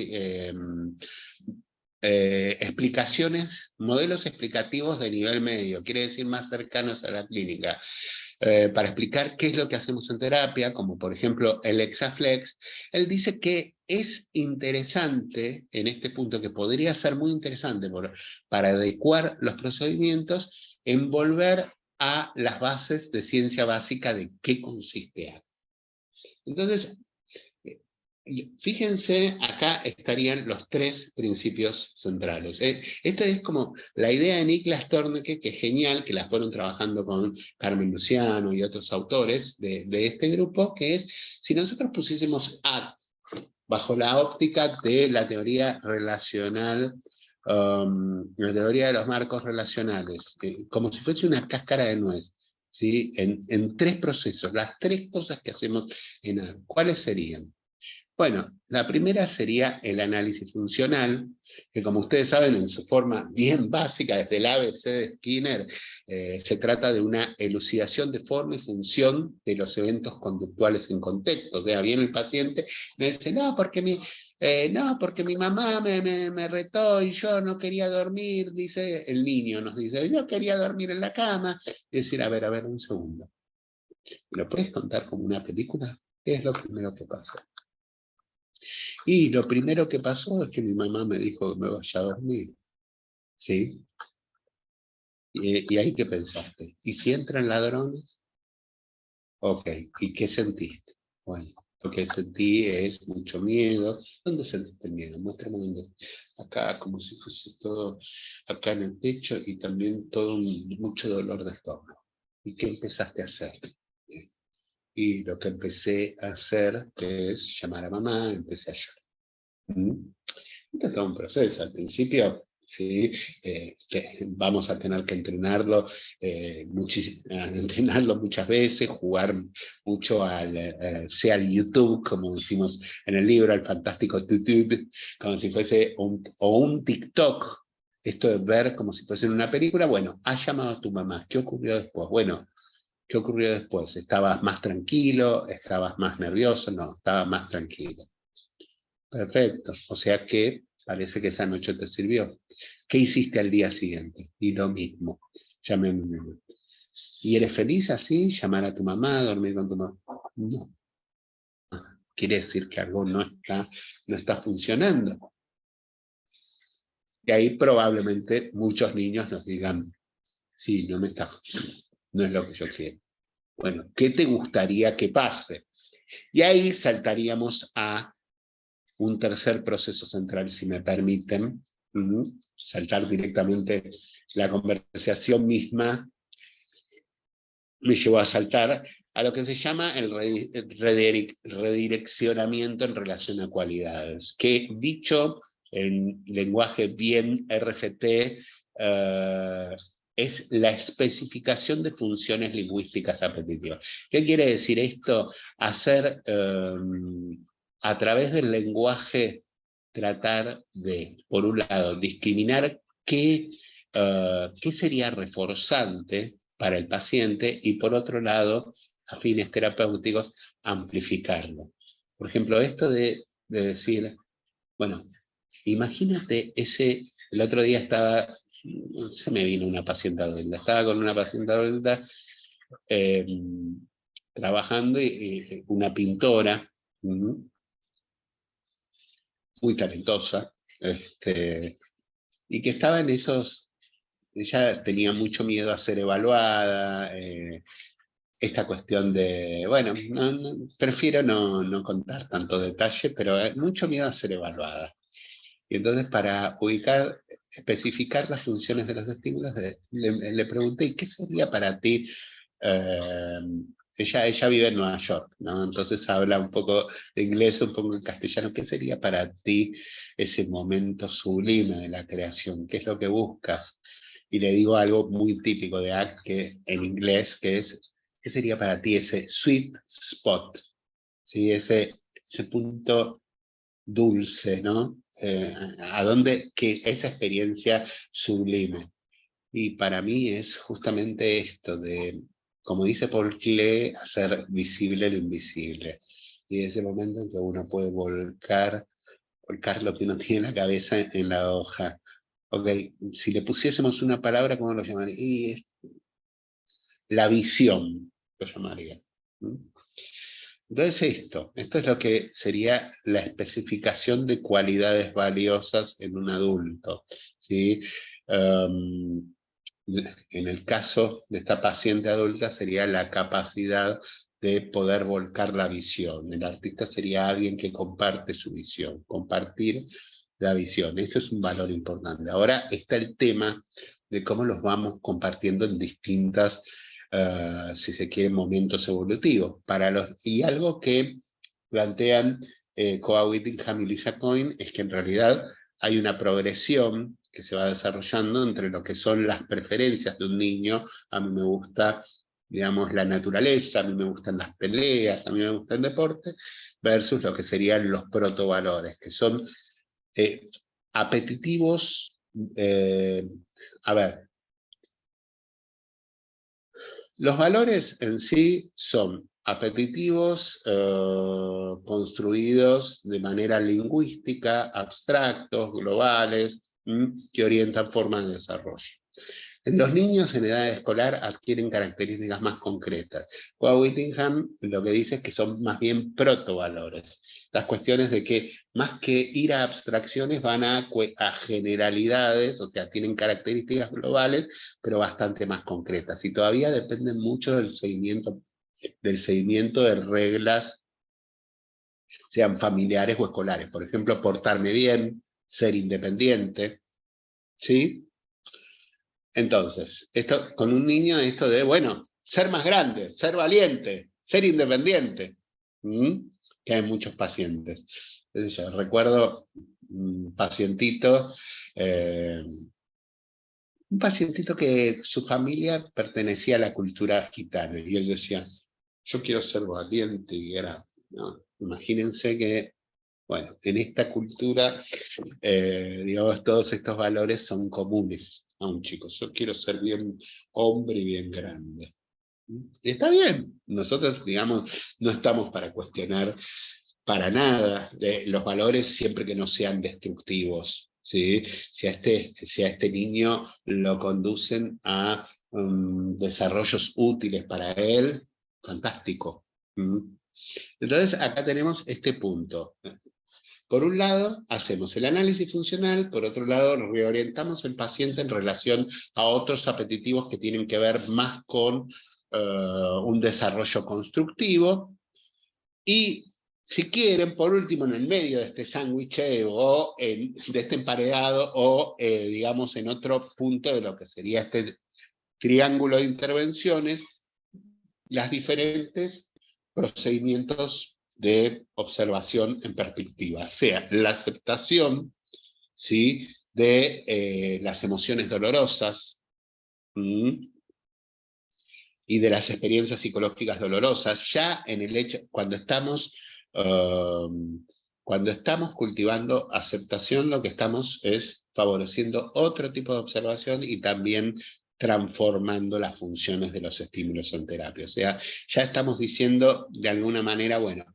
modelos explicativos de nivel medio, quiere decir más cercanos a la clínica, para explicar qué es lo que hacemos en terapia, como por ejemplo el Exaflex, él dice que es interesante, en este punto, que podría ser muy interesante para adecuar los procedimientos, envolver a las bases de ciencia básica de qué consiste ACT. Entonces, fíjense, acá estarían los tres principios centrales. Esta es como la idea de Niklas Torneke, que es genial, que la fueron trabajando con Carmen Luciano y otros autores de este grupo, que es, si nosotros pusiésemos ACT bajo la óptica de la teoría relacional, la teoría de los marcos relacionales, como si fuese una cáscara de nuez, ¿sí?, en tres procesos, las tres cosas que hacemos en ACT, ¿cuáles serían? Bueno, la primera sería el análisis funcional, que como ustedes saben, en su forma bien básica, desde el ABC de Skinner, se trata de una elucidación de forma y función de los eventos conductuales en contexto. O sea, viene el paciente y me dice, no, porque No, porque mi mamá me retó y yo no quería dormir, dice el niño, nos dice, yo quería dormir en la cama. Y decir, a ver, un segundo. ¿Lo puedes contar como una película? ¿Qué es lo primero que pasó? Y lo primero que pasó es que mi mamá me dijo que me vaya a dormir. ¿Sí? Y ahí, ¿qué pensaste? ¿Y si entran ladrones? Ok, ¿y qué sentiste? Bueno, lo que sentí es mucho miedo. ¿Dónde sentiste el miedo? Muéstrame dónde. Acá, como si fuese todo acá en el pecho y también mucho dolor de estómago. ¿Y qué empezaste a hacer? Y lo que empecé a hacer es llamar a mamá, empecé a llorar. ¿Mm? Esto es todo un proceso. Al principio, sí, vamos a tener que entrenarlo, entrenarlo muchas veces, jugar mucho sea al YouTube, como decimos en el libro, al fantástico YouTube, como si fuese un TikTok. Esto de ver como si fuese una película. Bueno, has llamado a tu mamá. ¿Qué ocurrió después? Bueno, ¿qué ocurrió después? ¿Estabas más tranquilo? ¿Estabas más nervioso? No, estaba más tranquilo. Perfecto. O sea que parece que esa noche te sirvió. ¿Qué hiciste al día siguiente? Y lo mismo. Llamé a mi mamá. ¿Y eres feliz así? ¿Llamar a tu mamá? ¿Dormir con tu mamá? No. Quiere decir que algo no está funcionando. Y ahí probablemente muchos niños nos digan, sí, no me está funcionando. No es lo que yo quiero. Bueno, ¿qué te gustaría que pase? Y ahí saltaríamos a un tercer proceso central, si me permiten, saltar directamente la conversación misma, me llevó a saltar a lo que se llama el redireccionamiento en relación a cualidades, que dicho en lenguaje bien RFT, es la especificación de funciones lingüísticas apetitivas. ¿Qué quiere decir esto? Hacer a través del lenguaje, tratar de, por un lado, discriminar qué sería reforzante para el paciente y por otro lado, a fines terapéuticos, amplificarlo. Por ejemplo, esto de decir, bueno, imagínate el otro día se me vino una paciente adulta, estaba con una paciente adulta eh, trabajando y una pintora muy talentosa, y que estaba en ella tenía mucho miedo a ser evaluada, esta cuestión de, bueno, prefiero no contar tanto detalle, pero mucho miedo a ser evaluada. Y entonces para especificar las funciones de los estímulos, le pregunté, ¿y qué sería para ti? eh, ella vive en Nueva York, ¿no? Entonces habla un poco de inglés, un poco de castellano. ¿Qué sería para ti ese momento sublime de la creación? ¿Qué es lo que buscas? Y le digo algo muy típico de ACT que, en inglés, que es, ¿qué sería para ti ese sweet spot? ¿Sí? Ese punto dulce, ¿no? A dónde que esa experiencia sublime. Y para mí es justamente esto de, como dice Paul Klee, hacer visible lo invisible. Y ese momento en que uno puede volcar lo que uno tiene en la cabeza en la hoja. Ok, si le pusiésemos una palabra, ¿cómo lo llamaría? Y es la visión, lo llamaría. Entonces esto es lo que sería la especificación de cualidades valiosas en un adulto, ¿sí? Um, en el caso de esta paciente adulta sería la capacidad de poder volcar la visión. El artista sería alguien que comparte su visión, compartir la visión. Esto es un valor importante. Ahora está el tema de cómo los vamos compartiendo en distintas, si se quiere, momentos evolutivos. Y algo que plantean Coa Whittingham y Lisa Coyne es que en realidad hay una progresión que se va desarrollando entre lo que son las preferencias de un niño. A mí me gusta, digamos, la naturaleza, a mí me gustan las peleas, a mí me gusta el deporte, versus lo que serían los protovalores, que son apetitivos. A ver, los valores en sí son apetitivos construidos de manera lingüística, abstractos, globales, que orientan formas de desarrollo. En los niños en edad escolar adquieren características más concretas. Whittingham lo que dice es que son más bien protovalores. Las cuestiones de que más que ir a abstracciones van a generalidades, o sea, tienen características globales, pero bastante más concretas. Y todavía dependen mucho del seguimiento de reglas, sean familiares o escolares. Por ejemplo, portarme bien, ser independiente, ¿sí? Entonces, esto, con un niño, esto de, bueno, ser más grande, ser valiente, ser independiente, que hay muchos pacientes. Entonces, yo recuerdo un pacientito que su familia pertenecía a la cultura gitana, y él decía, yo quiero ser valiente y grande, ¿no? Imagínense que, bueno, en esta cultura, digamos, todos estos valores son comunes a un chico. Yo quiero ser bien hombre y bien grande. Y está bien, nosotros, digamos, no estamos para cuestionar para nada los valores siempre que no sean destructivos, ¿sí? Si a este niño lo conducen a desarrollos útiles para él, fantástico. Entonces, acá tenemos este punto. Por un lado, hacemos el análisis funcional, por otro lado, reorientamos el paciente en relación a otros apetitivos que tienen que ver más con un desarrollo constructivo, y si quieren, por último, en el medio de este sándwich o de este emparedado, o digamos en otro punto de lo que sería este triángulo de intervenciones, las diferentes procedimientos de observación en perspectiva, sea la aceptación, ¿sí?, de las emociones dolorosas y de las experiencias psicológicas dolorosas, ya en el hecho, cuando estamos cultivando aceptación, lo que estamos es favoreciendo otro tipo de observación y también transformando las funciones de los estímulos en terapia. O sea, ya estamos diciendo de alguna manera, bueno,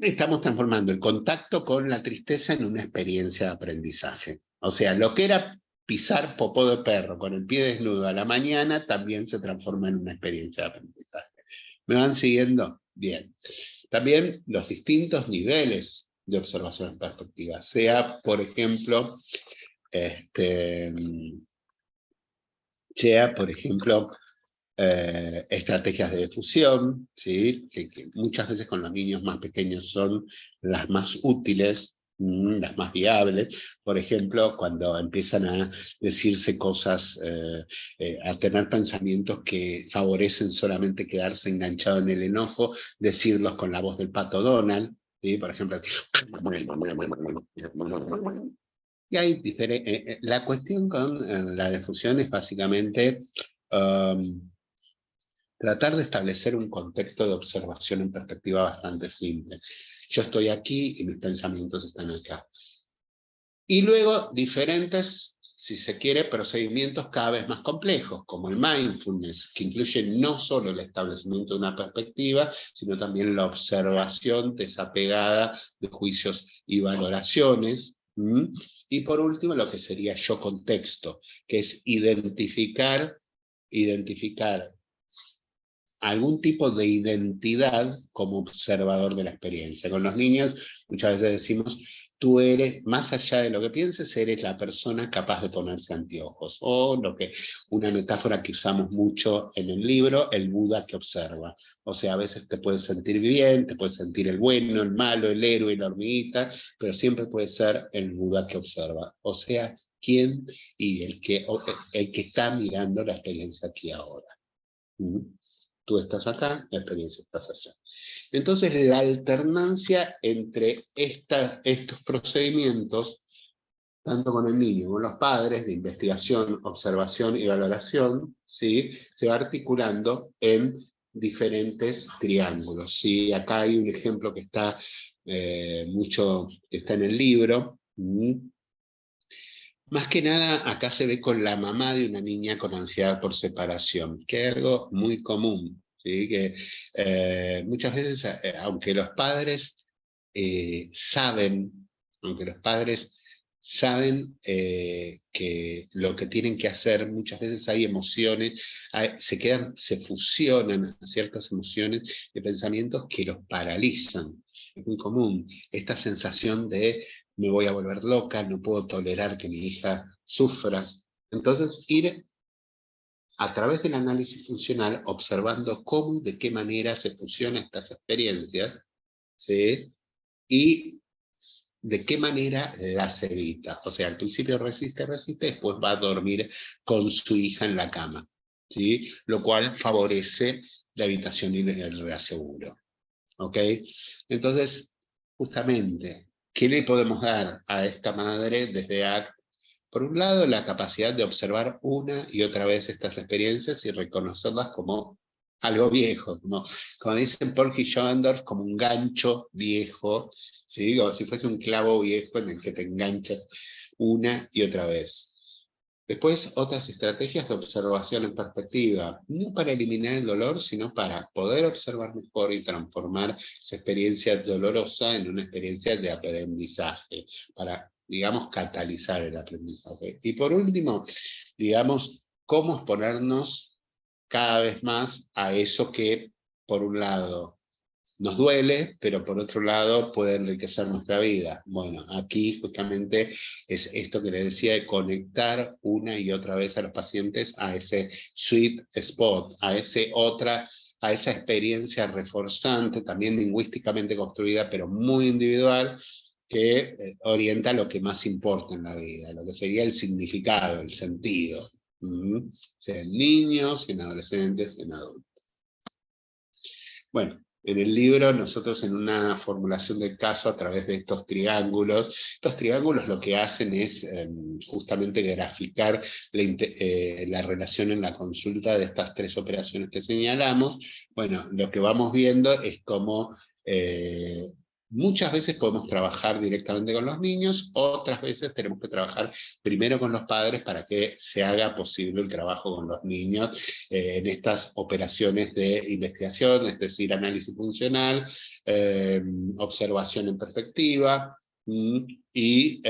estamos transformando el contacto con la tristeza en una experiencia de aprendizaje. O sea, lo que era pisar popó de perro con el pie desnudo a la mañana también se transforma en una experiencia de aprendizaje. ¿Me van siguiendo? Bien. También los distintos niveles de observación en perspectiva, sea, por ejemplo, estrategias de difusión, ¿sí? que muchas veces con los niños más pequeños son las más útiles, las más viables. Por ejemplo, cuando empiezan a decirse cosas, a tener pensamientos que favorecen solamente quedarse enganchado en el enojo, decirlos con la voz del Pato Donald, ¿sí? Por ejemplo, y hay la cuestión con la difusión es básicamente tratar de establecer un contexto de observación en perspectiva bastante simple. Yo estoy aquí y mis pensamientos están acá. Y luego diferentes, si se quiere, procedimientos cada vez más complejos, como el mindfulness, que incluye no solo el establecimiento de una perspectiva, sino también la observación desapegada de juicios y valoraciones. Y por último, lo que sería yo contexto, que es identificar algún tipo de identidad como observador de la experiencia. Con los niños muchas veces decimos, tú eres, más allá de lo que pienses, eres la persona capaz de ponerse anteojos. O una metáfora que usamos mucho en el libro, el Buda que observa. O sea, a veces te puedes sentir bien, te puedes sentir el bueno, el malo, el héroe, la hormiguita, pero siempre puede ser el Buda que observa. O sea, quién y el que está mirando la experiencia aquí ahora. Tú estás acá, la experiencia estás allá. Entonces, la alternancia entre estos procedimientos, tanto con el niño como con los padres, de investigación, observación y valoración, ¿sí?, se va articulando en diferentes triángulos. ¿Sí? Acá hay un ejemplo que está que está en el libro, Más que nada, acá se ve con la mamá de una niña con ansiedad por separación, que es algo muy común, ¿sí? Que muchas veces, aunque los padres saben, aunque los padres saben que lo que tienen que hacer, muchas veces hay emociones, se fusionan ciertas emociones de pensamientos que los paralizan. Es muy común esta sensación de me voy a volver loca, no puedo tolerar que mi hija sufra. Entonces, ir a través del análisis funcional observando cómo y de qué manera se fusionan estas experiencias, ¿sí? Y de qué manera las evita. O sea, al principio resiste, resiste, después va a dormir con su hija en la cama, ¿sí? Lo cual favorece la evitación y el reaseguro. ¿Ok? Entonces, justamente, ¿qué le podemos dar a esta madre desde ACT? Por un lado, la capacidad de observar una y otra vez estas experiencias y reconocerlas como algo viejo, como dicen Porky y Schoendorf, como un gancho viejo, ¿sí? Como si fuese un clavo viejo en el que te enganchas una y otra vez. Después, otras estrategias de observación en perspectiva, no para eliminar el dolor, sino para poder observar mejor y transformar esa experiencia dolorosa en una experiencia de aprendizaje, para, digamos, catalizar el aprendizaje. Y por último, digamos, cómo exponernos cada vez más a eso que, por un lado, nos duele, pero por otro lado puede enriquecer nuestra vida. Bueno, aquí justamente es esto que les decía de conectar una y otra vez a los pacientes a ese sweet spot, a esa experiencia reforzante, también lingüísticamente construida, pero muy individual, que orienta lo que más importa en la vida, lo que sería el significado, el sentido. Sea en niños, en adolescentes, en adultos. Bueno, en el libro nosotros en una formulación del caso a través de estos triángulos lo que hacen es justamente graficar la relación en la consulta de estas tres operaciones que señalamos. Bueno, lo que vamos viendo es cómo muchas veces podemos trabajar directamente con los niños, otras veces tenemos que trabajar primero con los padres para que se haga posible el trabajo con los niños en estas operaciones de investigación, es decir, análisis funcional, observación en perspectiva y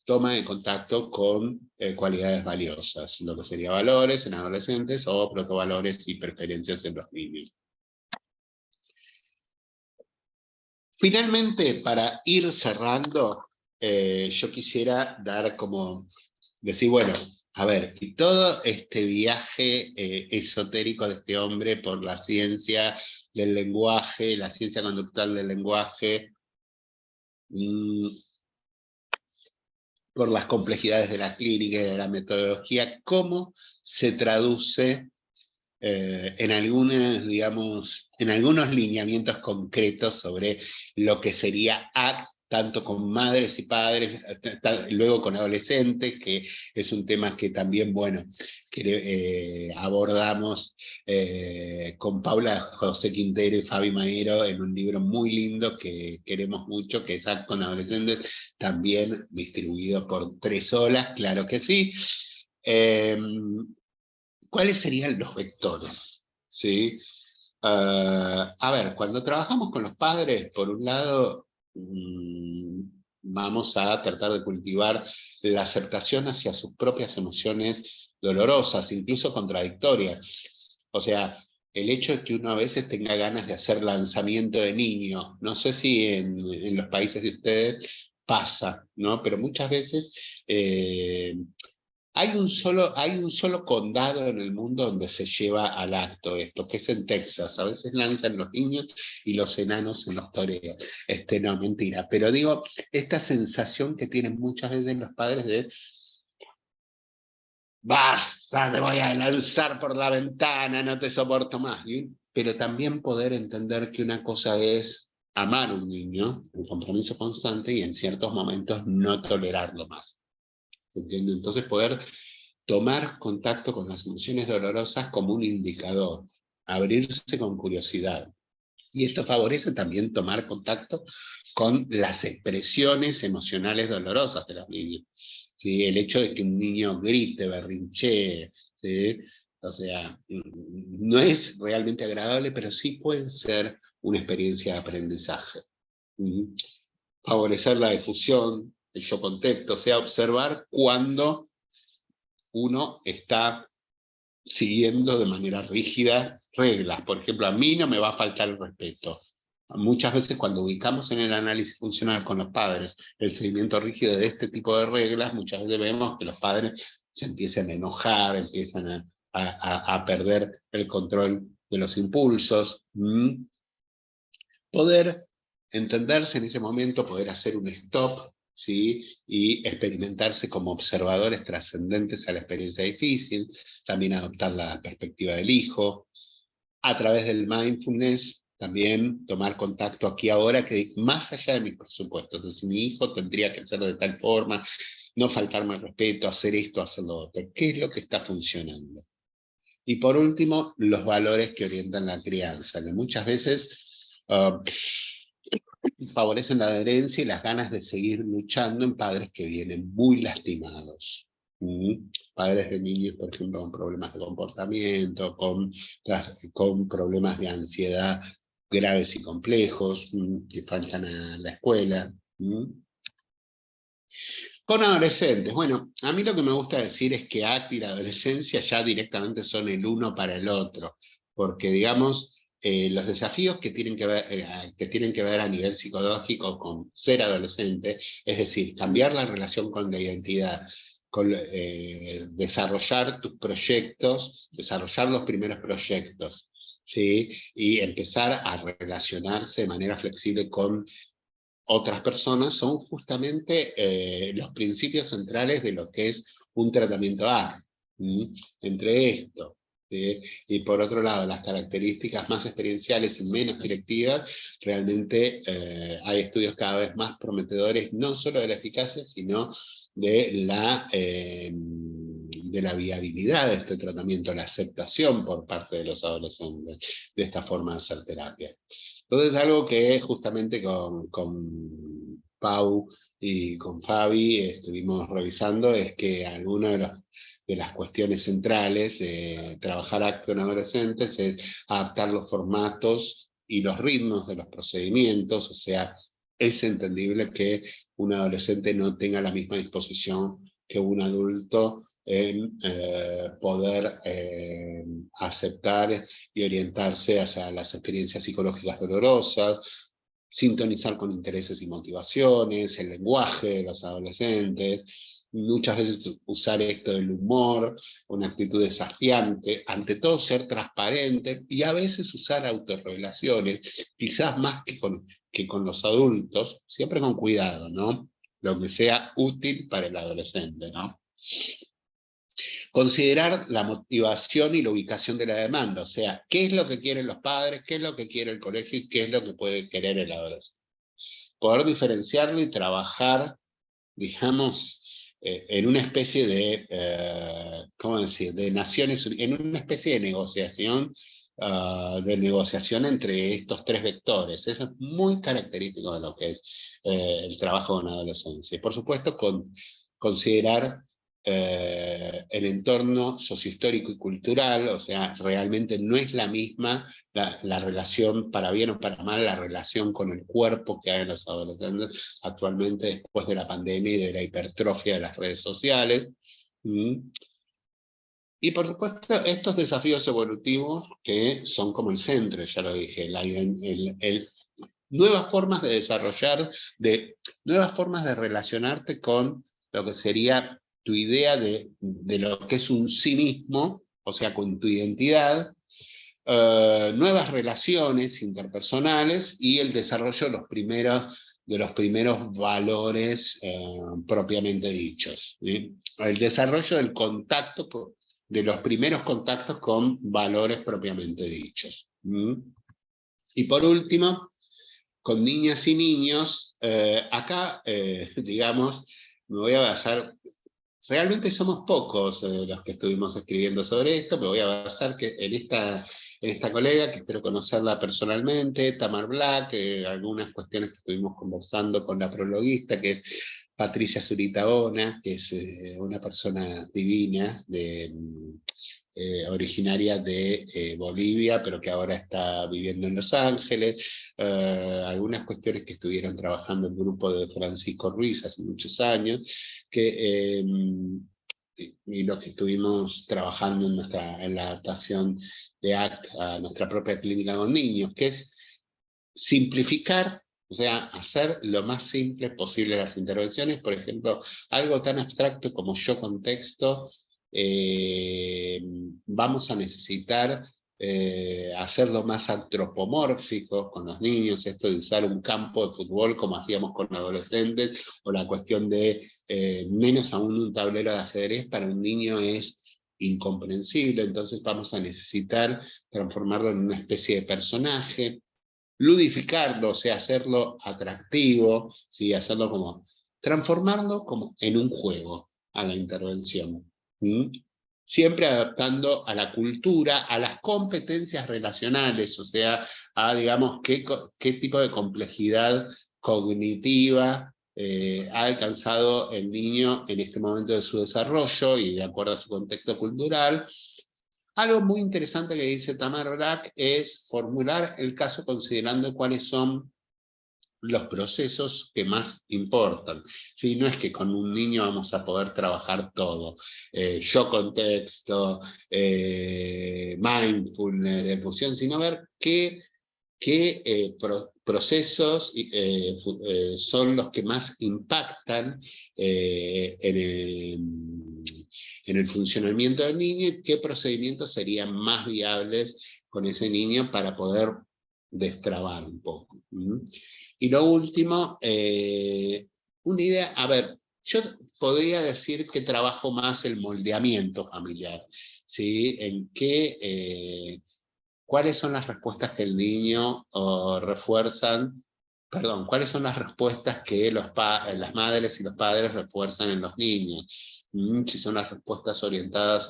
toma de contacto con cualidades valiosas, lo que sería valores en adolescentes o protovalores y preferencias en los niños. Finalmente, para ir cerrando, yo quisiera dar como, decir, bueno, a ver, y todo este viaje esotérico de este hombre por la ciencia del lenguaje, la ciencia conductual del lenguaje, por las complejidades de la clínica y de la metodología, ¿cómo se traduce en algunas, digamos, en algunos lineamientos concretos sobre lo que sería ACT, tanto con madres y padres, luego con adolescentes, que es un tema que también, bueno, que abordamos con Paula José Quintero y Fabi Maero en un libro muy lindo que queremos mucho, que es ACT con adolescentes, también distribuido por 3 olas, claro que sí. ¿Cuáles serían los vectores? ¿Sí? A ver, cuando trabajamos con los padres, por un lado, vamos a tratar de cultivar la aceptación hacia sus propias emociones dolorosas, incluso contradictorias. O sea, el hecho de que uno a veces tenga ganas de hacer lanzamiento de niño, no sé si en los países de ustedes pasa, ¿no? Pero muchas veces hay un solo condado en el mundo donde se lleva al acto esto, que es en Texas. A veces lanzan los niños y los enanos en los toreos. No, mentira. Pero digo, esta sensación que tienen muchas veces los padres de basta, te voy a lanzar por la ventana, no te soporto más. Pero también poder entender que una cosa es amar a un niño, un compromiso constante, y en ciertos momentos no tolerarlo más. ¿Entiendes? Entonces poder tomar contacto con las emociones dolorosas como un indicador, abrirse con curiosidad. Y esto favorece también tomar contacto con las expresiones emocionales dolorosas de los niños. ¿sí? El hecho de que un niño grite, berrinchee, ¿sí? O sea, no es realmente agradable, pero sí puede ser una experiencia de aprendizaje. ¿Mm? Favorecer la difusión, el yo concepto, o sea, observar cuando uno está siguiendo de manera rígida reglas. Por ejemplo, a mí no me va a faltar el respeto. Muchas veces cuando ubicamos en el análisis funcional con los padres el seguimiento rígido de este tipo de reglas, muchas veces vemos que los padres se empiezan a enojar, empiezan a perder el control de los impulsos. Poder entenderse en ese momento, poder hacer un stop, ¿sí? Y experimentarse como observadores trascendentes a la experiencia difícil, también adoptar la perspectiva del hijo, a través del mindfulness, también tomar contacto aquí ahora, que más allá de mis presupuestos, es decir, mi hijo tendría que hacerlo de tal forma, no faltarme el respeto, hacer esto, hacer lo otro, ¿qué es lo que está funcionando? Y por último, los valores que orientan la crianza, que muchas veces favorecen la adherencia y las ganas de seguir luchando en padres que vienen muy lastimados. Padres de niños, por ejemplo, con problemas de comportamiento, con problemas de ansiedad graves y complejos, que faltan a la escuela. Con adolescentes, bueno, a mí lo que me gusta decir es que ACT y la adolescencia ya directamente son el uno para el otro, porque digamos, los desafíos que tienen que ver a nivel psicológico con ser adolescente, es decir, cambiar la relación con la identidad, desarrollar tus proyectos, desarrollar los primeros proyectos, ¿sí? Y empezar a relacionarse de manera flexible con otras personas, son justamente los principios centrales de lo que es un tratamiento ACT. Entre esto, ¿sí? Y por otro lado, las características más experienciales y menos directivas, realmente hay estudios cada vez más prometedores, no solo de la eficacia, sino de la viabilidad de este tratamiento, la aceptación por parte de los adolescentes de esta forma de hacer terapia. Entonces, algo que justamente con Pau y con Fabi estuvimos revisando es que alguna de las cuestiones centrales de trabajar acto en adolescentes es adaptar los formatos y los ritmos de los procedimientos, o sea, es entendible que un adolescente no tenga la misma disposición que un adulto en poder aceptar y orientarse hacia las experiencias psicológicas dolorosas, sintonizar con intereses y motivaciones, el lenguaje de los adolescentes, muchas veces usar esto del humor, una actitud desafiante, ante todo ser transparente y a veces usar autorrevelaciones, quizás más que con los adultos, siempre con cuidado, ¿no? Lo que sea útil para el adolescente, ¿no? Considerar la motivación y la ubicación de la demanda, o sea, qué es lo que quieren los padres, qué es lo que quiere el colegio y qué es lo que puede querer el adolescente. Poder diferenciarlo y trabajar, digamos, en una especie de, ¿cómo decir?, de Naciones Unidas, en una especie de negociación entre estos tres vectores. Eso es muy característico de lo que es el trabajo en adolescencia. Y por supuesto, considerar el entorno sociohistórico y cultural, o sea, realmente no es la misma la relación, para bien o para mal, la relación con el cuerpo que hay en los adolescentes actualmente después de la pandemia y de la hipertrofia de las redes sociales. Y por supuesto, estos desafíos evolutivos que son como el centro, ya lo dije, nuevas formas de desarrollar, nuevas formas de relacionarte con lo que sería tu idea de lo que es un sí mismo, o sea, con tu identidad, nuevas relaciones interpersonales y el desarrollo de los primeros valores propiamente dichos. ¿Sí? El desarrollo del contacto, de los primeros contactos con valores propiamente dichos. Y por último, con niñas y niños, acá, digamos, me voy a basar, realmente somos pocos los que estuvimos escribiendo sobre esto, me voy a basar en esta colega, que espero conocerla personalmente, Tamar Black, algunas cuestiones que estuvimos conversando con la prologuista, que es Patricia Zuritaona, que es una persona divina, originaria de Bolivia, pero que ahora está viviendo en Los Ángeles. Algunas cuestiones que estuvieron trabajando el grupo de Francisco Ruiz hace muchos años, y lo que estuvimos trabajando en la adaptación de ACT a nuestra propia clínica con niños, que es simplificar, o sea, hacer lo más simple posible las intervenciones. Por ejemplo, algo tan abstracto como yo contexto, vamos a necesitar hacerlo más antropomórfico con los niños, esto de usar un campo de fútbol como hacíamos con adolescentes, o la cuestión de menos aún un tablero de ajedrez para un niño es incomprensible. Entonces vamos a necesitar transformarlo en una especie de personaje, ludificarlo, o sea, hacerlo atractivo, ¿sí? Hacerlo como, transformarlo como en un juego a la intervención. ¿Mm? Siempre adaptando a la cultura, a las competencias relacionales, o sea, a, digamos, qué tipo de complejidad cognitiva ha alcanzado el niño en este momento de su desarrollo y de acuerdo a su contexto cultural. Algo muy interesante que dice Tamar Brack es formular el caso considerando cuáles son los procesos que más importan. ¿Sí? No es que con un niño vamos a poder trabajar todo. Yo contexto, mindfulness, efusión, sino ver qué procesos son los que más impactan en el funcionamiento del niño y qué procedimientos serían más viables con ese niño para poder destrabar un poco. Y lo último, una idea, a ver, yo podría decir que trabajo más el moldeamiento familiar, ¿sí? En qué, cuáles son las respuestas que el niño refuerzan, perdón, cuáles son las respuestas que las madres y los padres refuerzan en los niños. Si son las respuestas orientadas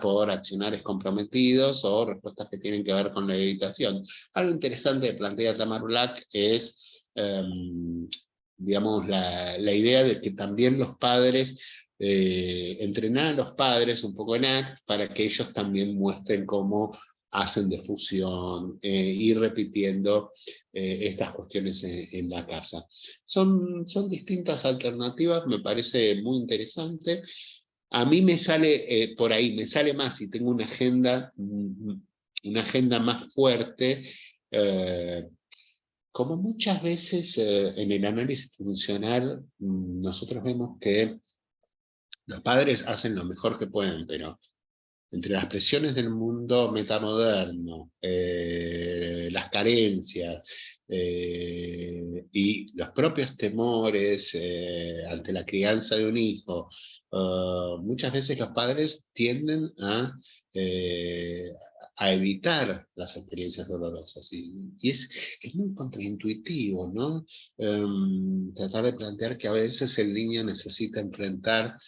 por accionarios comprometidos o respuestas que tienen que ver con la evitación. Algo interesante que plantea Tamar Black es, digamos, la idea de que también los padres, entrenar a los padres un poco en ACT para que ellos también muestren cómo hacen difusión, ir repitiendo estas cuestiones en la casa. Son distintas alternativas, me parece muy interesante. A mí me sale por ahí, me sale más si tengo una agenda más fuerte, como muchas veces en el análisis funcional, nosotros vemos que los padres hacen lo mejor que pueden, pero entre las presiones del mundo metamoderno, las carencias y los propios temores ante la crianza de un hijo, muchas veces los padres tienden eh, a evitar las experiencias dolorosas. Y es muy contraintuitivo, ¿no? Tratar de plantear que a veces el niño necesita enfrentar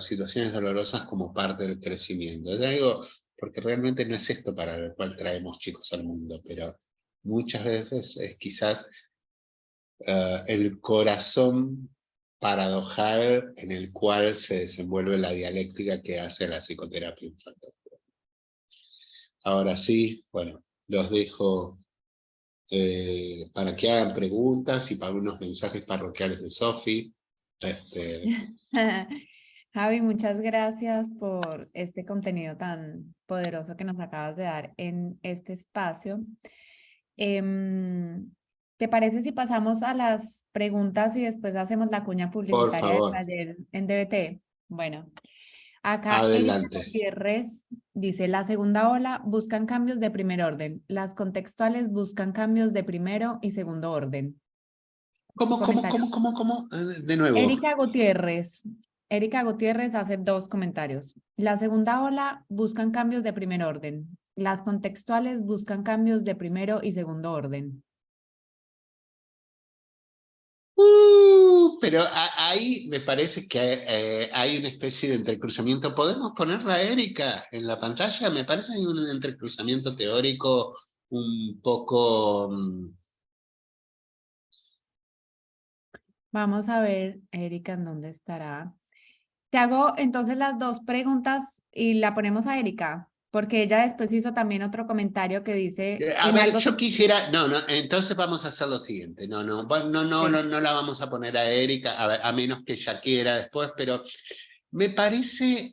situaciones dolorosas como parte del crecimiento. Ya digo, porque realmente no es esto para el cual traemos chicos al mundo, pero muchas veces es quizás el corazón paradojal en el cual se desenvuelve la dialéctica que hace la psicoterapia infantil. Ahora sí, bueno, los dejo para que hagan preguntas y para unos mensajes parroquiales de Sofi. Javi, muchas gracias por este contenido tan poderoso que nos acabas de dar en este espacio. ¿Te parece si pasamos a las preguntas y después hacemos la cuña Por publicitaria del favor, taller en DBT? Bueno, acá Erika adelante. Gutiérrez dice, la segunda ola buscan cambios de primer orden, las contextuales buscan cambios de primero y segundo orden. Su comentario. ¿Cómo? De nuevo. Erika Gutiérrez. Erika Gutiérrez hace dos comentarios. La segunda ola buscan cambios de primer orden. Las contextuales buscan cambios de primero y segundo orden. Pero ahí me parece que hay una especie de entrecruzamiento. ¿Podemos ponerla a Erika en la pantalla? Me parece que hay un entrecruzamiento teórico un poco Vamos a ver, Erika, ¿en dónde estará? Te hago entonces las dos preguntas y la ponemos a Erika, porque ella después hizo también otro comentario que dice A en ver, algo yo que... quisiera, no, no, entonces vamos a hacer lo siguiente, Sí. no la vamos a poner a Erika, a ver, a menos que ella quiera después, pero me parece,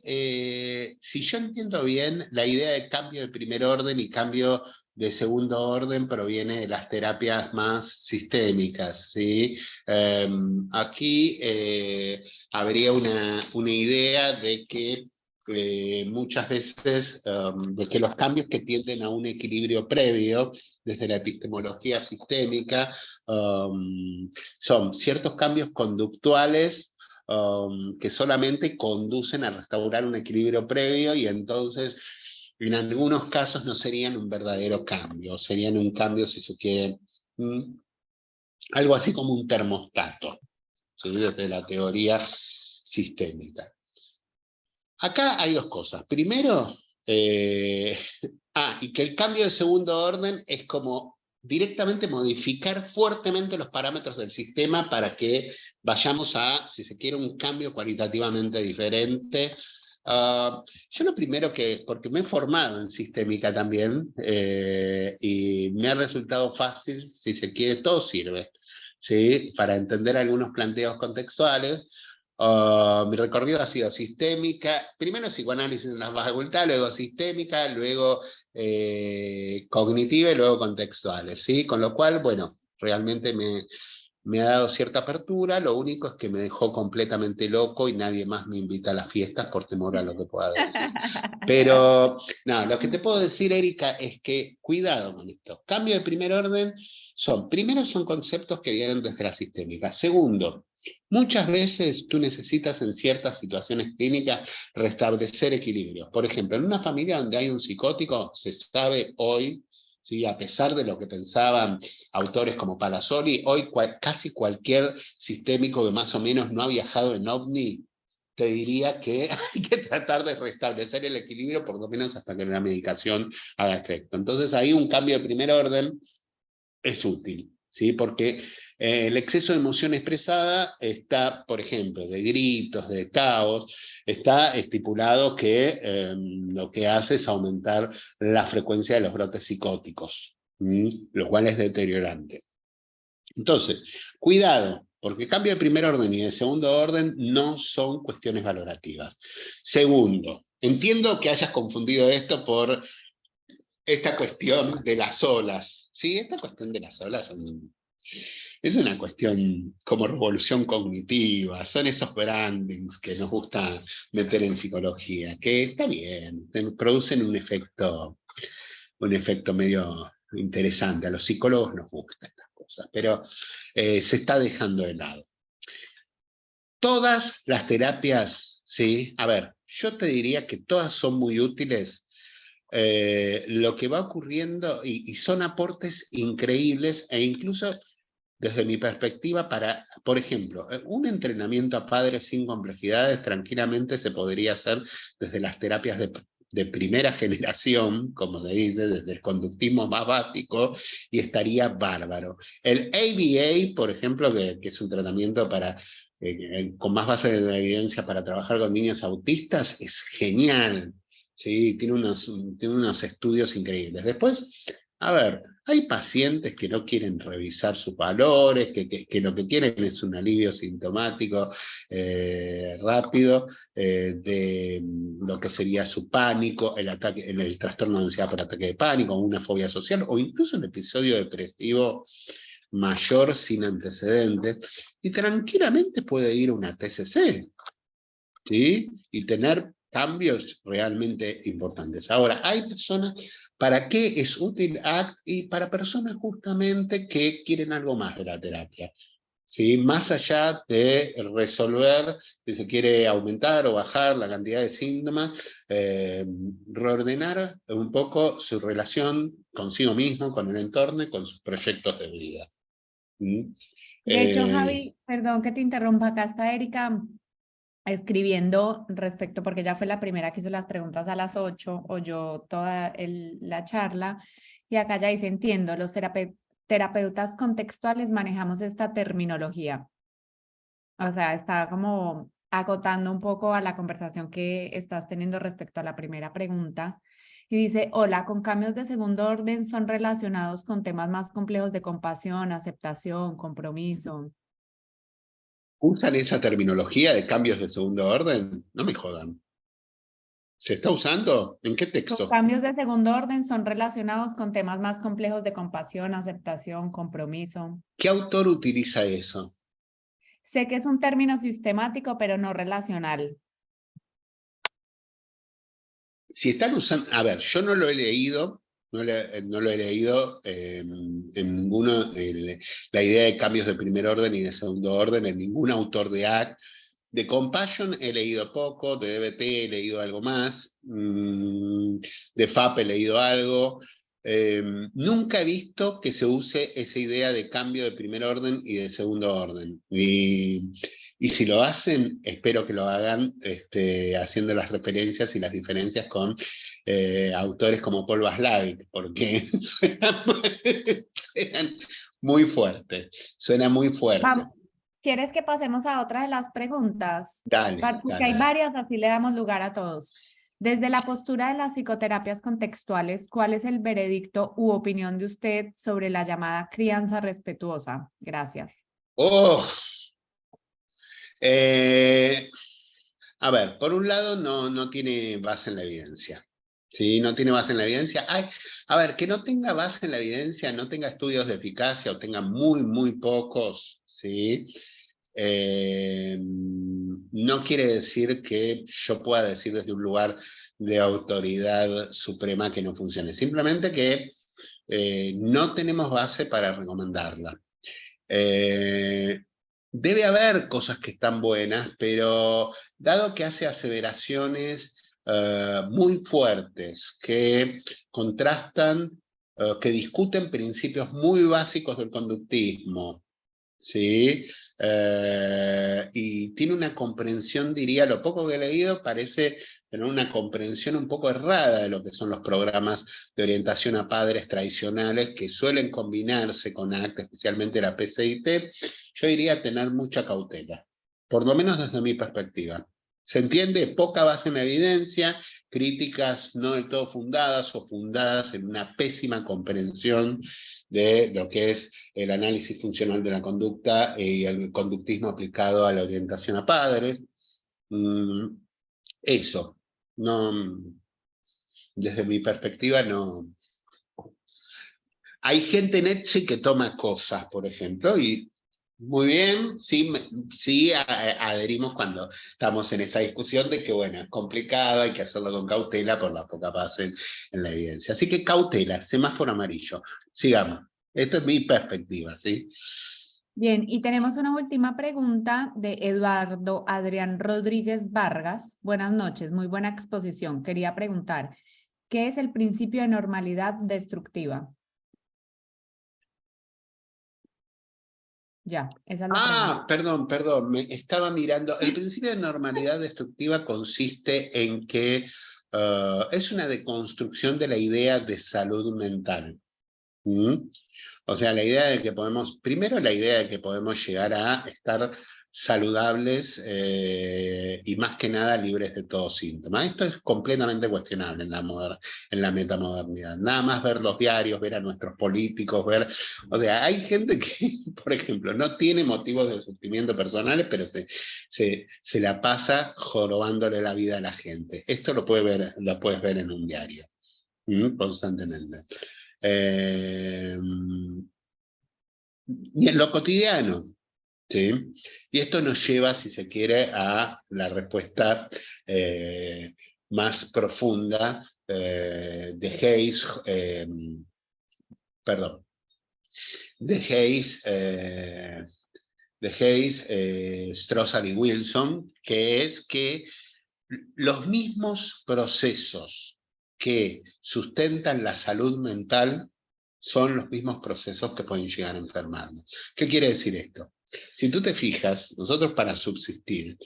si yo entiendo bien, la idea de cambio de primer orden y cambio de segundo orden proviene de las terapias más sistémicas, ¿sí? Aquí habría una idea de que muchas veces de que los cambios que tienden a un equilibrio previo desde la epistemología sistémica son ciertos cambios conductuales que solamente conducen a restaurar un equilibrio previo y entonces en algunos casos no serían un verdadero cambio, serían un cambio, si se quiere, algo así como un termostato, ¿sí? Desde la teoría sistémica. Acá hay dos cosas. Primero, y que el cambio de segundo orden es como directamente modificar fuertemente los parámetros del sistema para que vayamos a, si se quiere, un cambio cualitativamente diferente. Yo lo primero que, porque me he formado en sistémica también, y me ha resultado fácil, si se quiere, todo sirve, ¿sí? Para entender algunos planteos contextuales. Mi recorrido ha sido sistémica, primero psicoanálisis en la facultad, luego sistémica, luego cognitiva y luego contextuales, ¿sí? Con lo cual, bueno, realmente me ha dado cierta apertura, lo único es que me dejó completamente loco y nadie más me invita a las fiestas por temor a lo que pueda decir. Pero, no, lo que te puedo decir, Erika, es que cuidado con esto. Cambio de primer orden primero son conceptos que vienen desde la sistémica. Segundo, muchas veces tú necesitas en ciertas situaciones clínicas restablecer equilibrios. Por ejemplo, en una familia donde hay un psicótico, se sabe hoy, ¿sí? A pesar de lo que pensaban autores como Palazzoli, hoy casi cualquier sistémico que más o menos no ha viajado en ovni te diría que hay que tratar de restablecer el equilibrio por lo menos hasta que la medicación haga efecto. Entonces ahí un cambio de primer orden es útil, ¿sí? Porque el exceso de emoción expresada está, por ejemplo, de gritos, de caos, está estipulado que lo que hace es aumentar la frecuencia de los brotes psicóticos, lo cual es deteriorante. Entonces, cuidado, porque cambio de primer orden y de segundo orden no son cuestiones valorativas. Segundo, entiendo que hayas confundido esto por esta cuestión de las olas. Sí, esta cuestión de las olas es una cuestión como revolución cognitiva, son esos brandings que nos gusta meter en psicología, que está bien, producen un efecto medio interesante. A los psicólogos nos gustan estas cosas, pero se está dejando de lado. Todas las terapias, sí, a ver, yo te diría que todas son muy útiles. Lo que va ocurriendo, y son aportes increíbles, e incluso desde mi perspectiva, por ejemplo, un entrenamiento a padres sin complejidades tranquilamente se podría hacer desde las terapias de primera generación, como se dice, desde el conductismo más básico, y estaría bárbaro. El ABA, por ejemplo, que es un tratamiento con más base de la evidencia para trabajar con niños autistas, es genial. Sí, tiene unos estudios increíbles. Después, a ver, hay pacientes que no quieren revisar sus valores, que lo que quieren es un alivio sintomático rápido de lo que sería su pánico, el trastorno de ansiedad por ataque de pánico, una fobia social o incluso un episodio depresivo mayor sin antecedentes, y tranquilamente puede ir a una TCC, ¿sí? Y tener cambios realmente importantes. Ahora, hay personas, ¿para qué es útil ACT? Y para personas justamente que quieren algo más de la terapia, ¿sí? Más allá de resolver, si se quiere aumentar o bajar la cantidad de síntomas, reordenar un poco su relación consigo mismo, con el entorno y con sus proyectos de vida. ¿Mm? De hecho, Eh, Javi, perdón que te interrumpa, acá está Erika escribiendo respecto, porque ella fue la primera que hizo las preguntas a las 8, oyó toda la charla, y acá ya dice, entiendo, los terapeutas contextuales manejamos esta terminología. O sea, está como acotando un poco a la conversación que estás teniendo respecto a la primera pregunta. Y dice, hola, con cambios de segundo orden son relacionados con temas más complejos de compasión, aceptación, compromiso. ¿Usan esa terminología de cambios de segundo orden? No me jodan. ¿Se está usando? ¿En qué Los texto? cambios de segundo orden son relacionados con temas más complejos de compasión, aceptación, compromiso. ¿Qué autor utiliza eso? Sé que es un término sistemático, pero no relacional. Si están usando, a ver, yo no lo he leído, no lo he leído en ninguno, la idea de cambios de primer orden y de segundo orden en ningún autor de ACT. De Compassion he leído poco, de DBT he leído algo más, de FAP he leído algo. Nunca he visto que se use esa idea de cambio de primer orden y de segundo orden. Y si lo hacen, espero que lo hagan haciendo las referencias y las diferencias con autores como Paul Watzlawick, porque suenan muy fuertes, suena muy fuerte. ¿Quieres que pasemos a otra de las preguntas? Dale, Porque dale, hay dale. varias, así le damos lugar a todos. Desde la postura de las psicoterapias contextuales, ¿cuál es el veredicto u opinión de usted sobre la llamada crianza respetuosa? Gracias. ¡Oh! Eh, a ver, por un lado no tiene base en la evidencia. ¿Sí? No tiene base en la evidencia. A ver, que no tenga base en la evidencia, no tenga estudios de eficacia o tenga muy pocos, ¿sí? No quiere decir que yo pueda decir desde un lugar de autoridad suprema que no funcione. Simplemente que no tenemos base para recomendarla. Eh, Debe haber cosas que están buenas, pero dado que hace aseveraciones muy fuertes, que contrastan, que discuten principios muy básicos del conductismo, ¿sí? Y tiene una comprensión, diría, lo poco que he leído, parece tener una comprensión un poco errada de lo que son los programas de orientación a padres tradicionales que suelen combinarse con ACT, especialmente la PCIT. Yo diría tener mucha cautela, por lo menos desde mi perspectiva. ¿Se entiende? Poca base en la evidencia, críticas no del todo fundadas o fundadas en una pésima comprensión de lo que es el análisis funcional de la conducta y el conductismo aplicado a la orientación a padres. Eso, no, desde mi perspectiva no. Hay gente en Etsy que toma cosas, por ejemplo, y muy bien, sí, sí adherimos cuando estamos en esta discusión de que, bueno, es complicado, hay que hacerlo con cautela por la poca base en la evidencia. Así que cautela, semáforo amarillo, sigamos. Esta es mi perspectiva, ¿sí? Bien, y tenemos una última pregunta de Eduardo Adrián Rodríguez Vargas. Buenas noches, muy buena exposición. Quería preguntar, ¿qué es el principio de normalidad destructiva? Ya, esa es la pregunta. Perdón, me estaba mirando. El principio de normalidad destructiva consiste en que es una deconstrucción de la idea de salud mental. ¿Mm? O sea, la idea de que podemos, primero la idea de que podemos llegar a estar saludables y más que nada libres de todo síntoma. Esto es completamente cuestionable en la metamodernidad. Nada más ver los diarios, ver a nuestros políticos, ver... O sea, hay gente que, por ejemplo, no tiene motivos de sufrimiento personales, pero se la pasa jorobándole la vida a la gente. Esto lo puedes ver en un diario, constantemente. Eh, y en lo cotidiano, ¿sí? Y esto nos lleva, si se quiere, a la respuesta más profunda de Hayes, perdón, de Hayes, Strossard y Wilson, que es que los mismos procesos que sustentan la salud mental son los mismos procesos que pueden llegar a enfermarnos. ¿Qué quiere decir esto? Si tú te fijas, nosotros para subsistir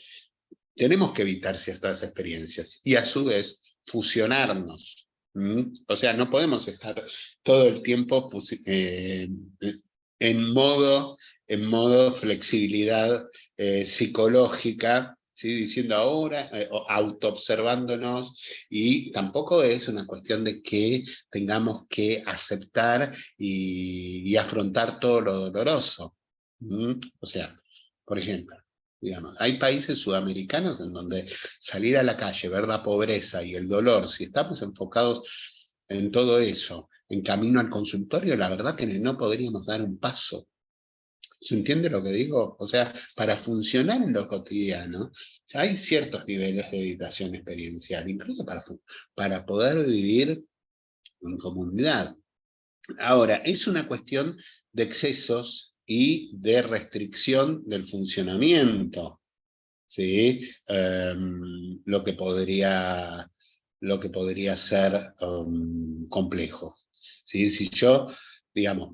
tenemos que evitar ciertas experiencias y a su vez fusionarnos. O sea, no podemos estar todo el tiempo en modo en modo flexibilidad psicológica, ¿sí? Diciendo ahora, autoobservándonos, y tampoco es una cuestión de que tengamos que aceptar y afrontar todo lo doloroso. O sea, por ejemplo, digamos, hay países sudamericanos en donde salir a la calle, ver la pobreza y el dolor, si estamos enfocados en todo eso, en camino al consultorio, la verdad que no podríamos dar un paso. ¿Se entiende lo que digo? O sea, para funcionar en lo cotidiano, hay ciertos niveles de evitación experiencial, incluso para poder vivir en comunidad. Ahora, es una cuestión de excesos y de restricción del funcionamiento, ¿sí? Lo que podría ser complejo. ¿Sí? Si yo, digamos,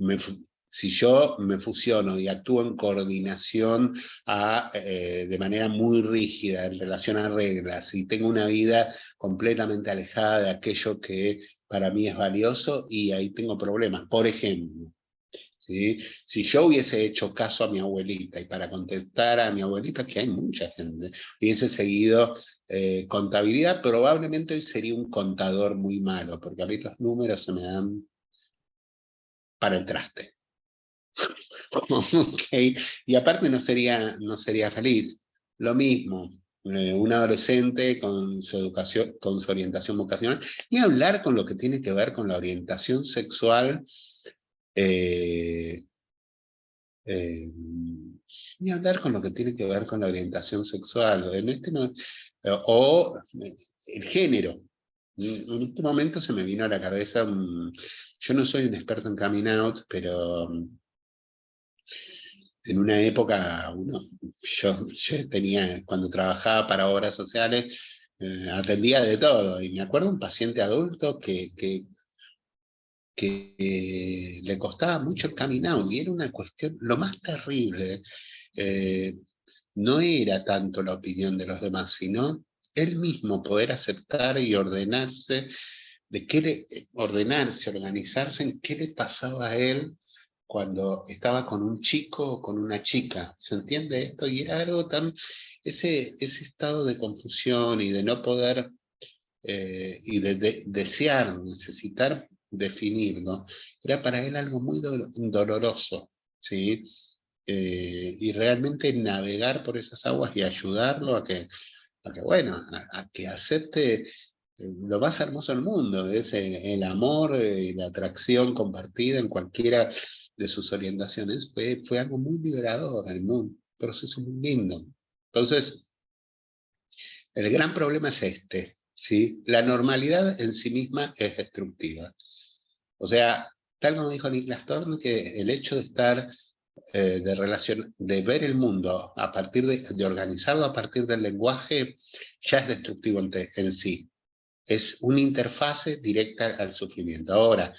si yo me fusiono y actúo en coordinación de manera muy rígida en relación a reglas, y tengo una vida completamente alejada de aquello que para mí es valioso, y ahí tengo problemas. Por ejemplo, ¿sí? Si yo hubiese hecho caso a mi abuelita, y para contestar a mi abuelita, que hay mucha gente, hubiese seguido contabilidad, probablemente hoy sería un contador muy malo, porque a mí los números se me dan para el traste. Okay. Y aparte no sería feliz. Lo mismo, un adolescente con su educación, con su orientación vocacional, y hablar con lo que tiene que ver con la orientación sexual, eh, ni hablar con lo que tiene que ver con la orientación sexual, o el género. En este momento se me vino a la cabeza, yo no soy un experto en coming out, pero en una época, yo tenía, cuando trabajaba para obras sociales, atendía de todo, y me acuerdo un paciente adulto que le costaba mucho el coming out, y era una cuestión, lo más terrible, eh, no era tanto la opinión de los demás, sino él mismo poder aceptar y ordenarse, ordenarse, organizarse en qué le pasaba a él cuando estaba con un chico o con una chica. ¿Se entiende esto? Y era algo tan, ese estado de confusión y de no poder, y de desear, necesitar definirlo, era para él algo muy doloroso, ¿sí? Y realmente navegar por esas aguas y ayudarlo bueno, a que acepte lo más hermoso del mundo, es el amor y la atracción compartida en cualquiera de sus orientaciones. Fue algo muy liberador, un proceso muy lindo. Entonces, el gran problema es este, ¿sí? La normalidad en sí misma es destructiva. O sea, tal como dijo Niklas Torn, que el hecho de estar, de ver el mundo a partir de organizarlo a partir del lenguaje, ya es destructivo en sí. Es una interfase directa al sufrimiento. Ahora,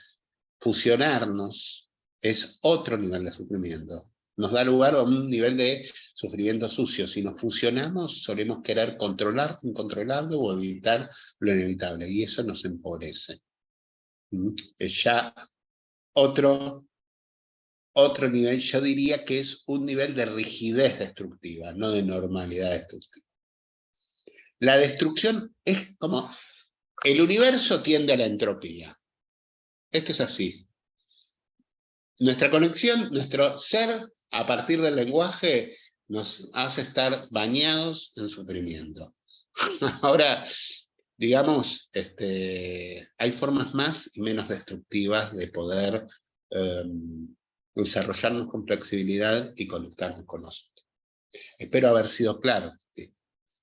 fusionarnos es otro nivel de sufrimiento. Nos da lugar a un nivel de sufrimiento sucio. Si nos fusionamos, solemos querer controlar lo incontrolable o evitar lo inevitable, y eso nos empobrece. Es ya otro nivel, yo diría que es un nivel de rigidez destructiva, no de normalidad destructiva. La destrucción es como, el universo tiende a la entropía. Esto es así. Nuestra conexión, nuestro ser, a partir del lenguaje, nos hace estar bañados en sufrimiento. Ahora, digamos, hay formas más y menos destructivas de poder desarrollarnos con flexibilidad y conectarnos con nosotros. Espero haber sido claro.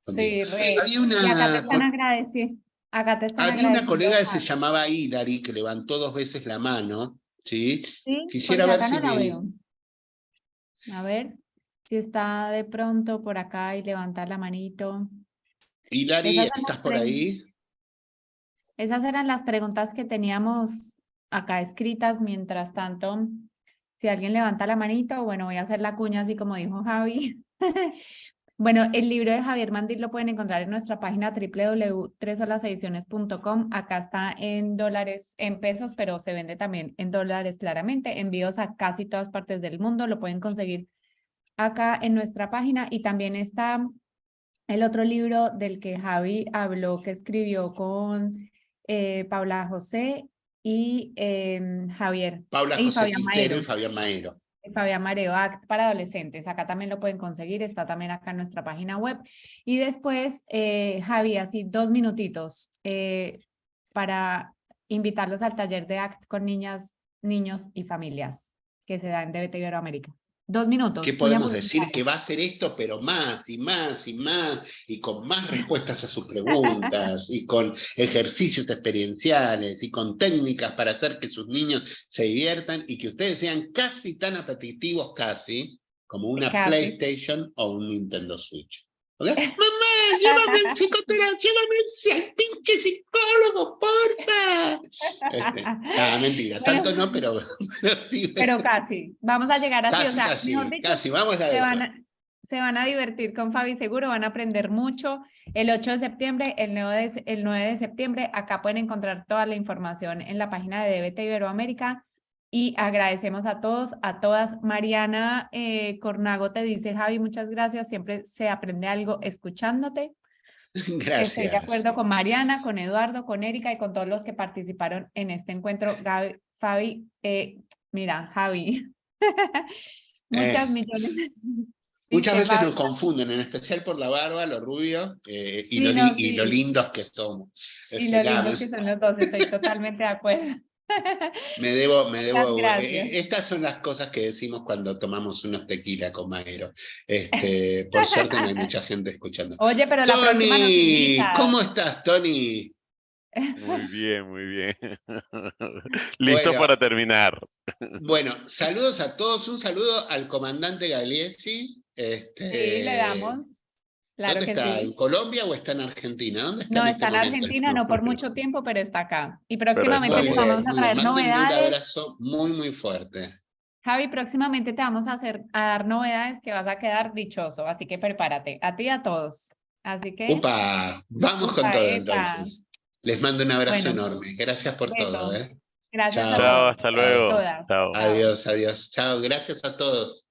Contigo. Sí, re. Había Y acá te una, están agradeciendo. Acá te están había una agradeciendo, colega que se Javi. llamaba Hilary, que levantó 2 veces la mano, ¿sí? Sí, Quisiera porque ver acá si no la me... veo. A ver si está de pronto por acá y levantar la manito. Hilary, Esas son ¿estás por ahí? esas eran las preguntas que teníamos acá escritas. Mientras tanto, si alguien levanta la manito, bueno, voy a hacer la cuña así como dijo Javi. Bueno, el libro de Javier Mandil lo pueden encontrar en nuestra página www.3solasediciones.com. Acá está en dólares, en pesos, pero se vende también en dólares claramente. Envíos a casi todas partes del mundo. Lo pueden conseguir acá en nuestra página, y también está el otro libro del que Javi habló, que escribió con Paula José y Javier, Paula y José Fabián Quintero y Maero. Fabián Maero. Fabián Mareo, ACT para adolescentes. Acá también lo pueden conseguir, está también acá en nuestra página web. Y después, Javi, así 2 minutitos para invitarlos al taller de ACT con niñas, niños y familias que se da en DBT Iberoamérica. 2 ¿Qué minutos, una podemos decir? Que publicidad. va a ser esto, pero más y más y más, y con más respuestas a sus preguntas, y con ejercicios experienciales, y con técnicas para hacer que sus niños se diviertan, y que ustedes sean casi tan apetitivos, casi, como una Casi. PlayStation o un Nintendo Switch. ¿Ok? Mamá, llévame al psicoterapeuta, llévame al pinche psicólogo, porfa. Mentira, Bueno, tanto no, pero sí, pero casi. Vamos a llegar así, o casi, sea, mejor casi, dicho, casi, vamos a se eso. van a, se van a divertir con Fabi seguro, van a aprender mucho. El 8 de septiembre, el 9 de septiembre, acá pueden encontrar toda la información en la página de DBT Iberoamérica. Y agradecemos a todos, a todas. Mariana Cornago te dice, Javi, muchas gracias, siempre se aprende algo escuchándote. Estoy de Gracias. acuerdo con Mariana, con Eduardo, con Erika y con todos los que participaron en este encuentro. Gaby, Fabi, mira, Javi, muchas Eh, millones. Muchas Dice veces Fabi, nos confunden, en especial por la barba, lo rubio, sí, no, y lo sí. lindos que somos. Y lo Nada, lindos que son los dos, estoy totalmente de acuerdo. Muchas gracias. estas son las cosas que decimos cuando tomamos unos tequila con Maero. Por suerte no hay mucha gente escuchando. Oye, pero la próxima nos Tony, invitas. ¿cómo estás, Tony? Muy bien, muy bien. Listo Bueno, para terminar. bueno, saludos a todos, un saludo al comandante Galiesi. Sí, le damos, claro ¿Dónde que está? ¿En sí. Colombia o está en Argentina? ¿Dónde está No, en está este en momento el Argentina, no por mucho tiempo, pero está acá. Y Pero próximamente está les Muy bien. vamos bien, a muy bien. traer Mándenle un novedades. abrazo muy, muy fuerte. Javi, próximamente te vamos a dar novedades que vas a quedar dichoso, así que prepárate, a ti y a todos. Así que, Upa, vamos con upa, todo epa. entonces. Les mando un abrazo Bueno, enorme. Gracias por todo, beso. ¿eh? Gracias a Chao, Chao, todos, hasta a chao. luego. todas. Chao. Chao. Adiós, adiós. Chao, gracias a todos.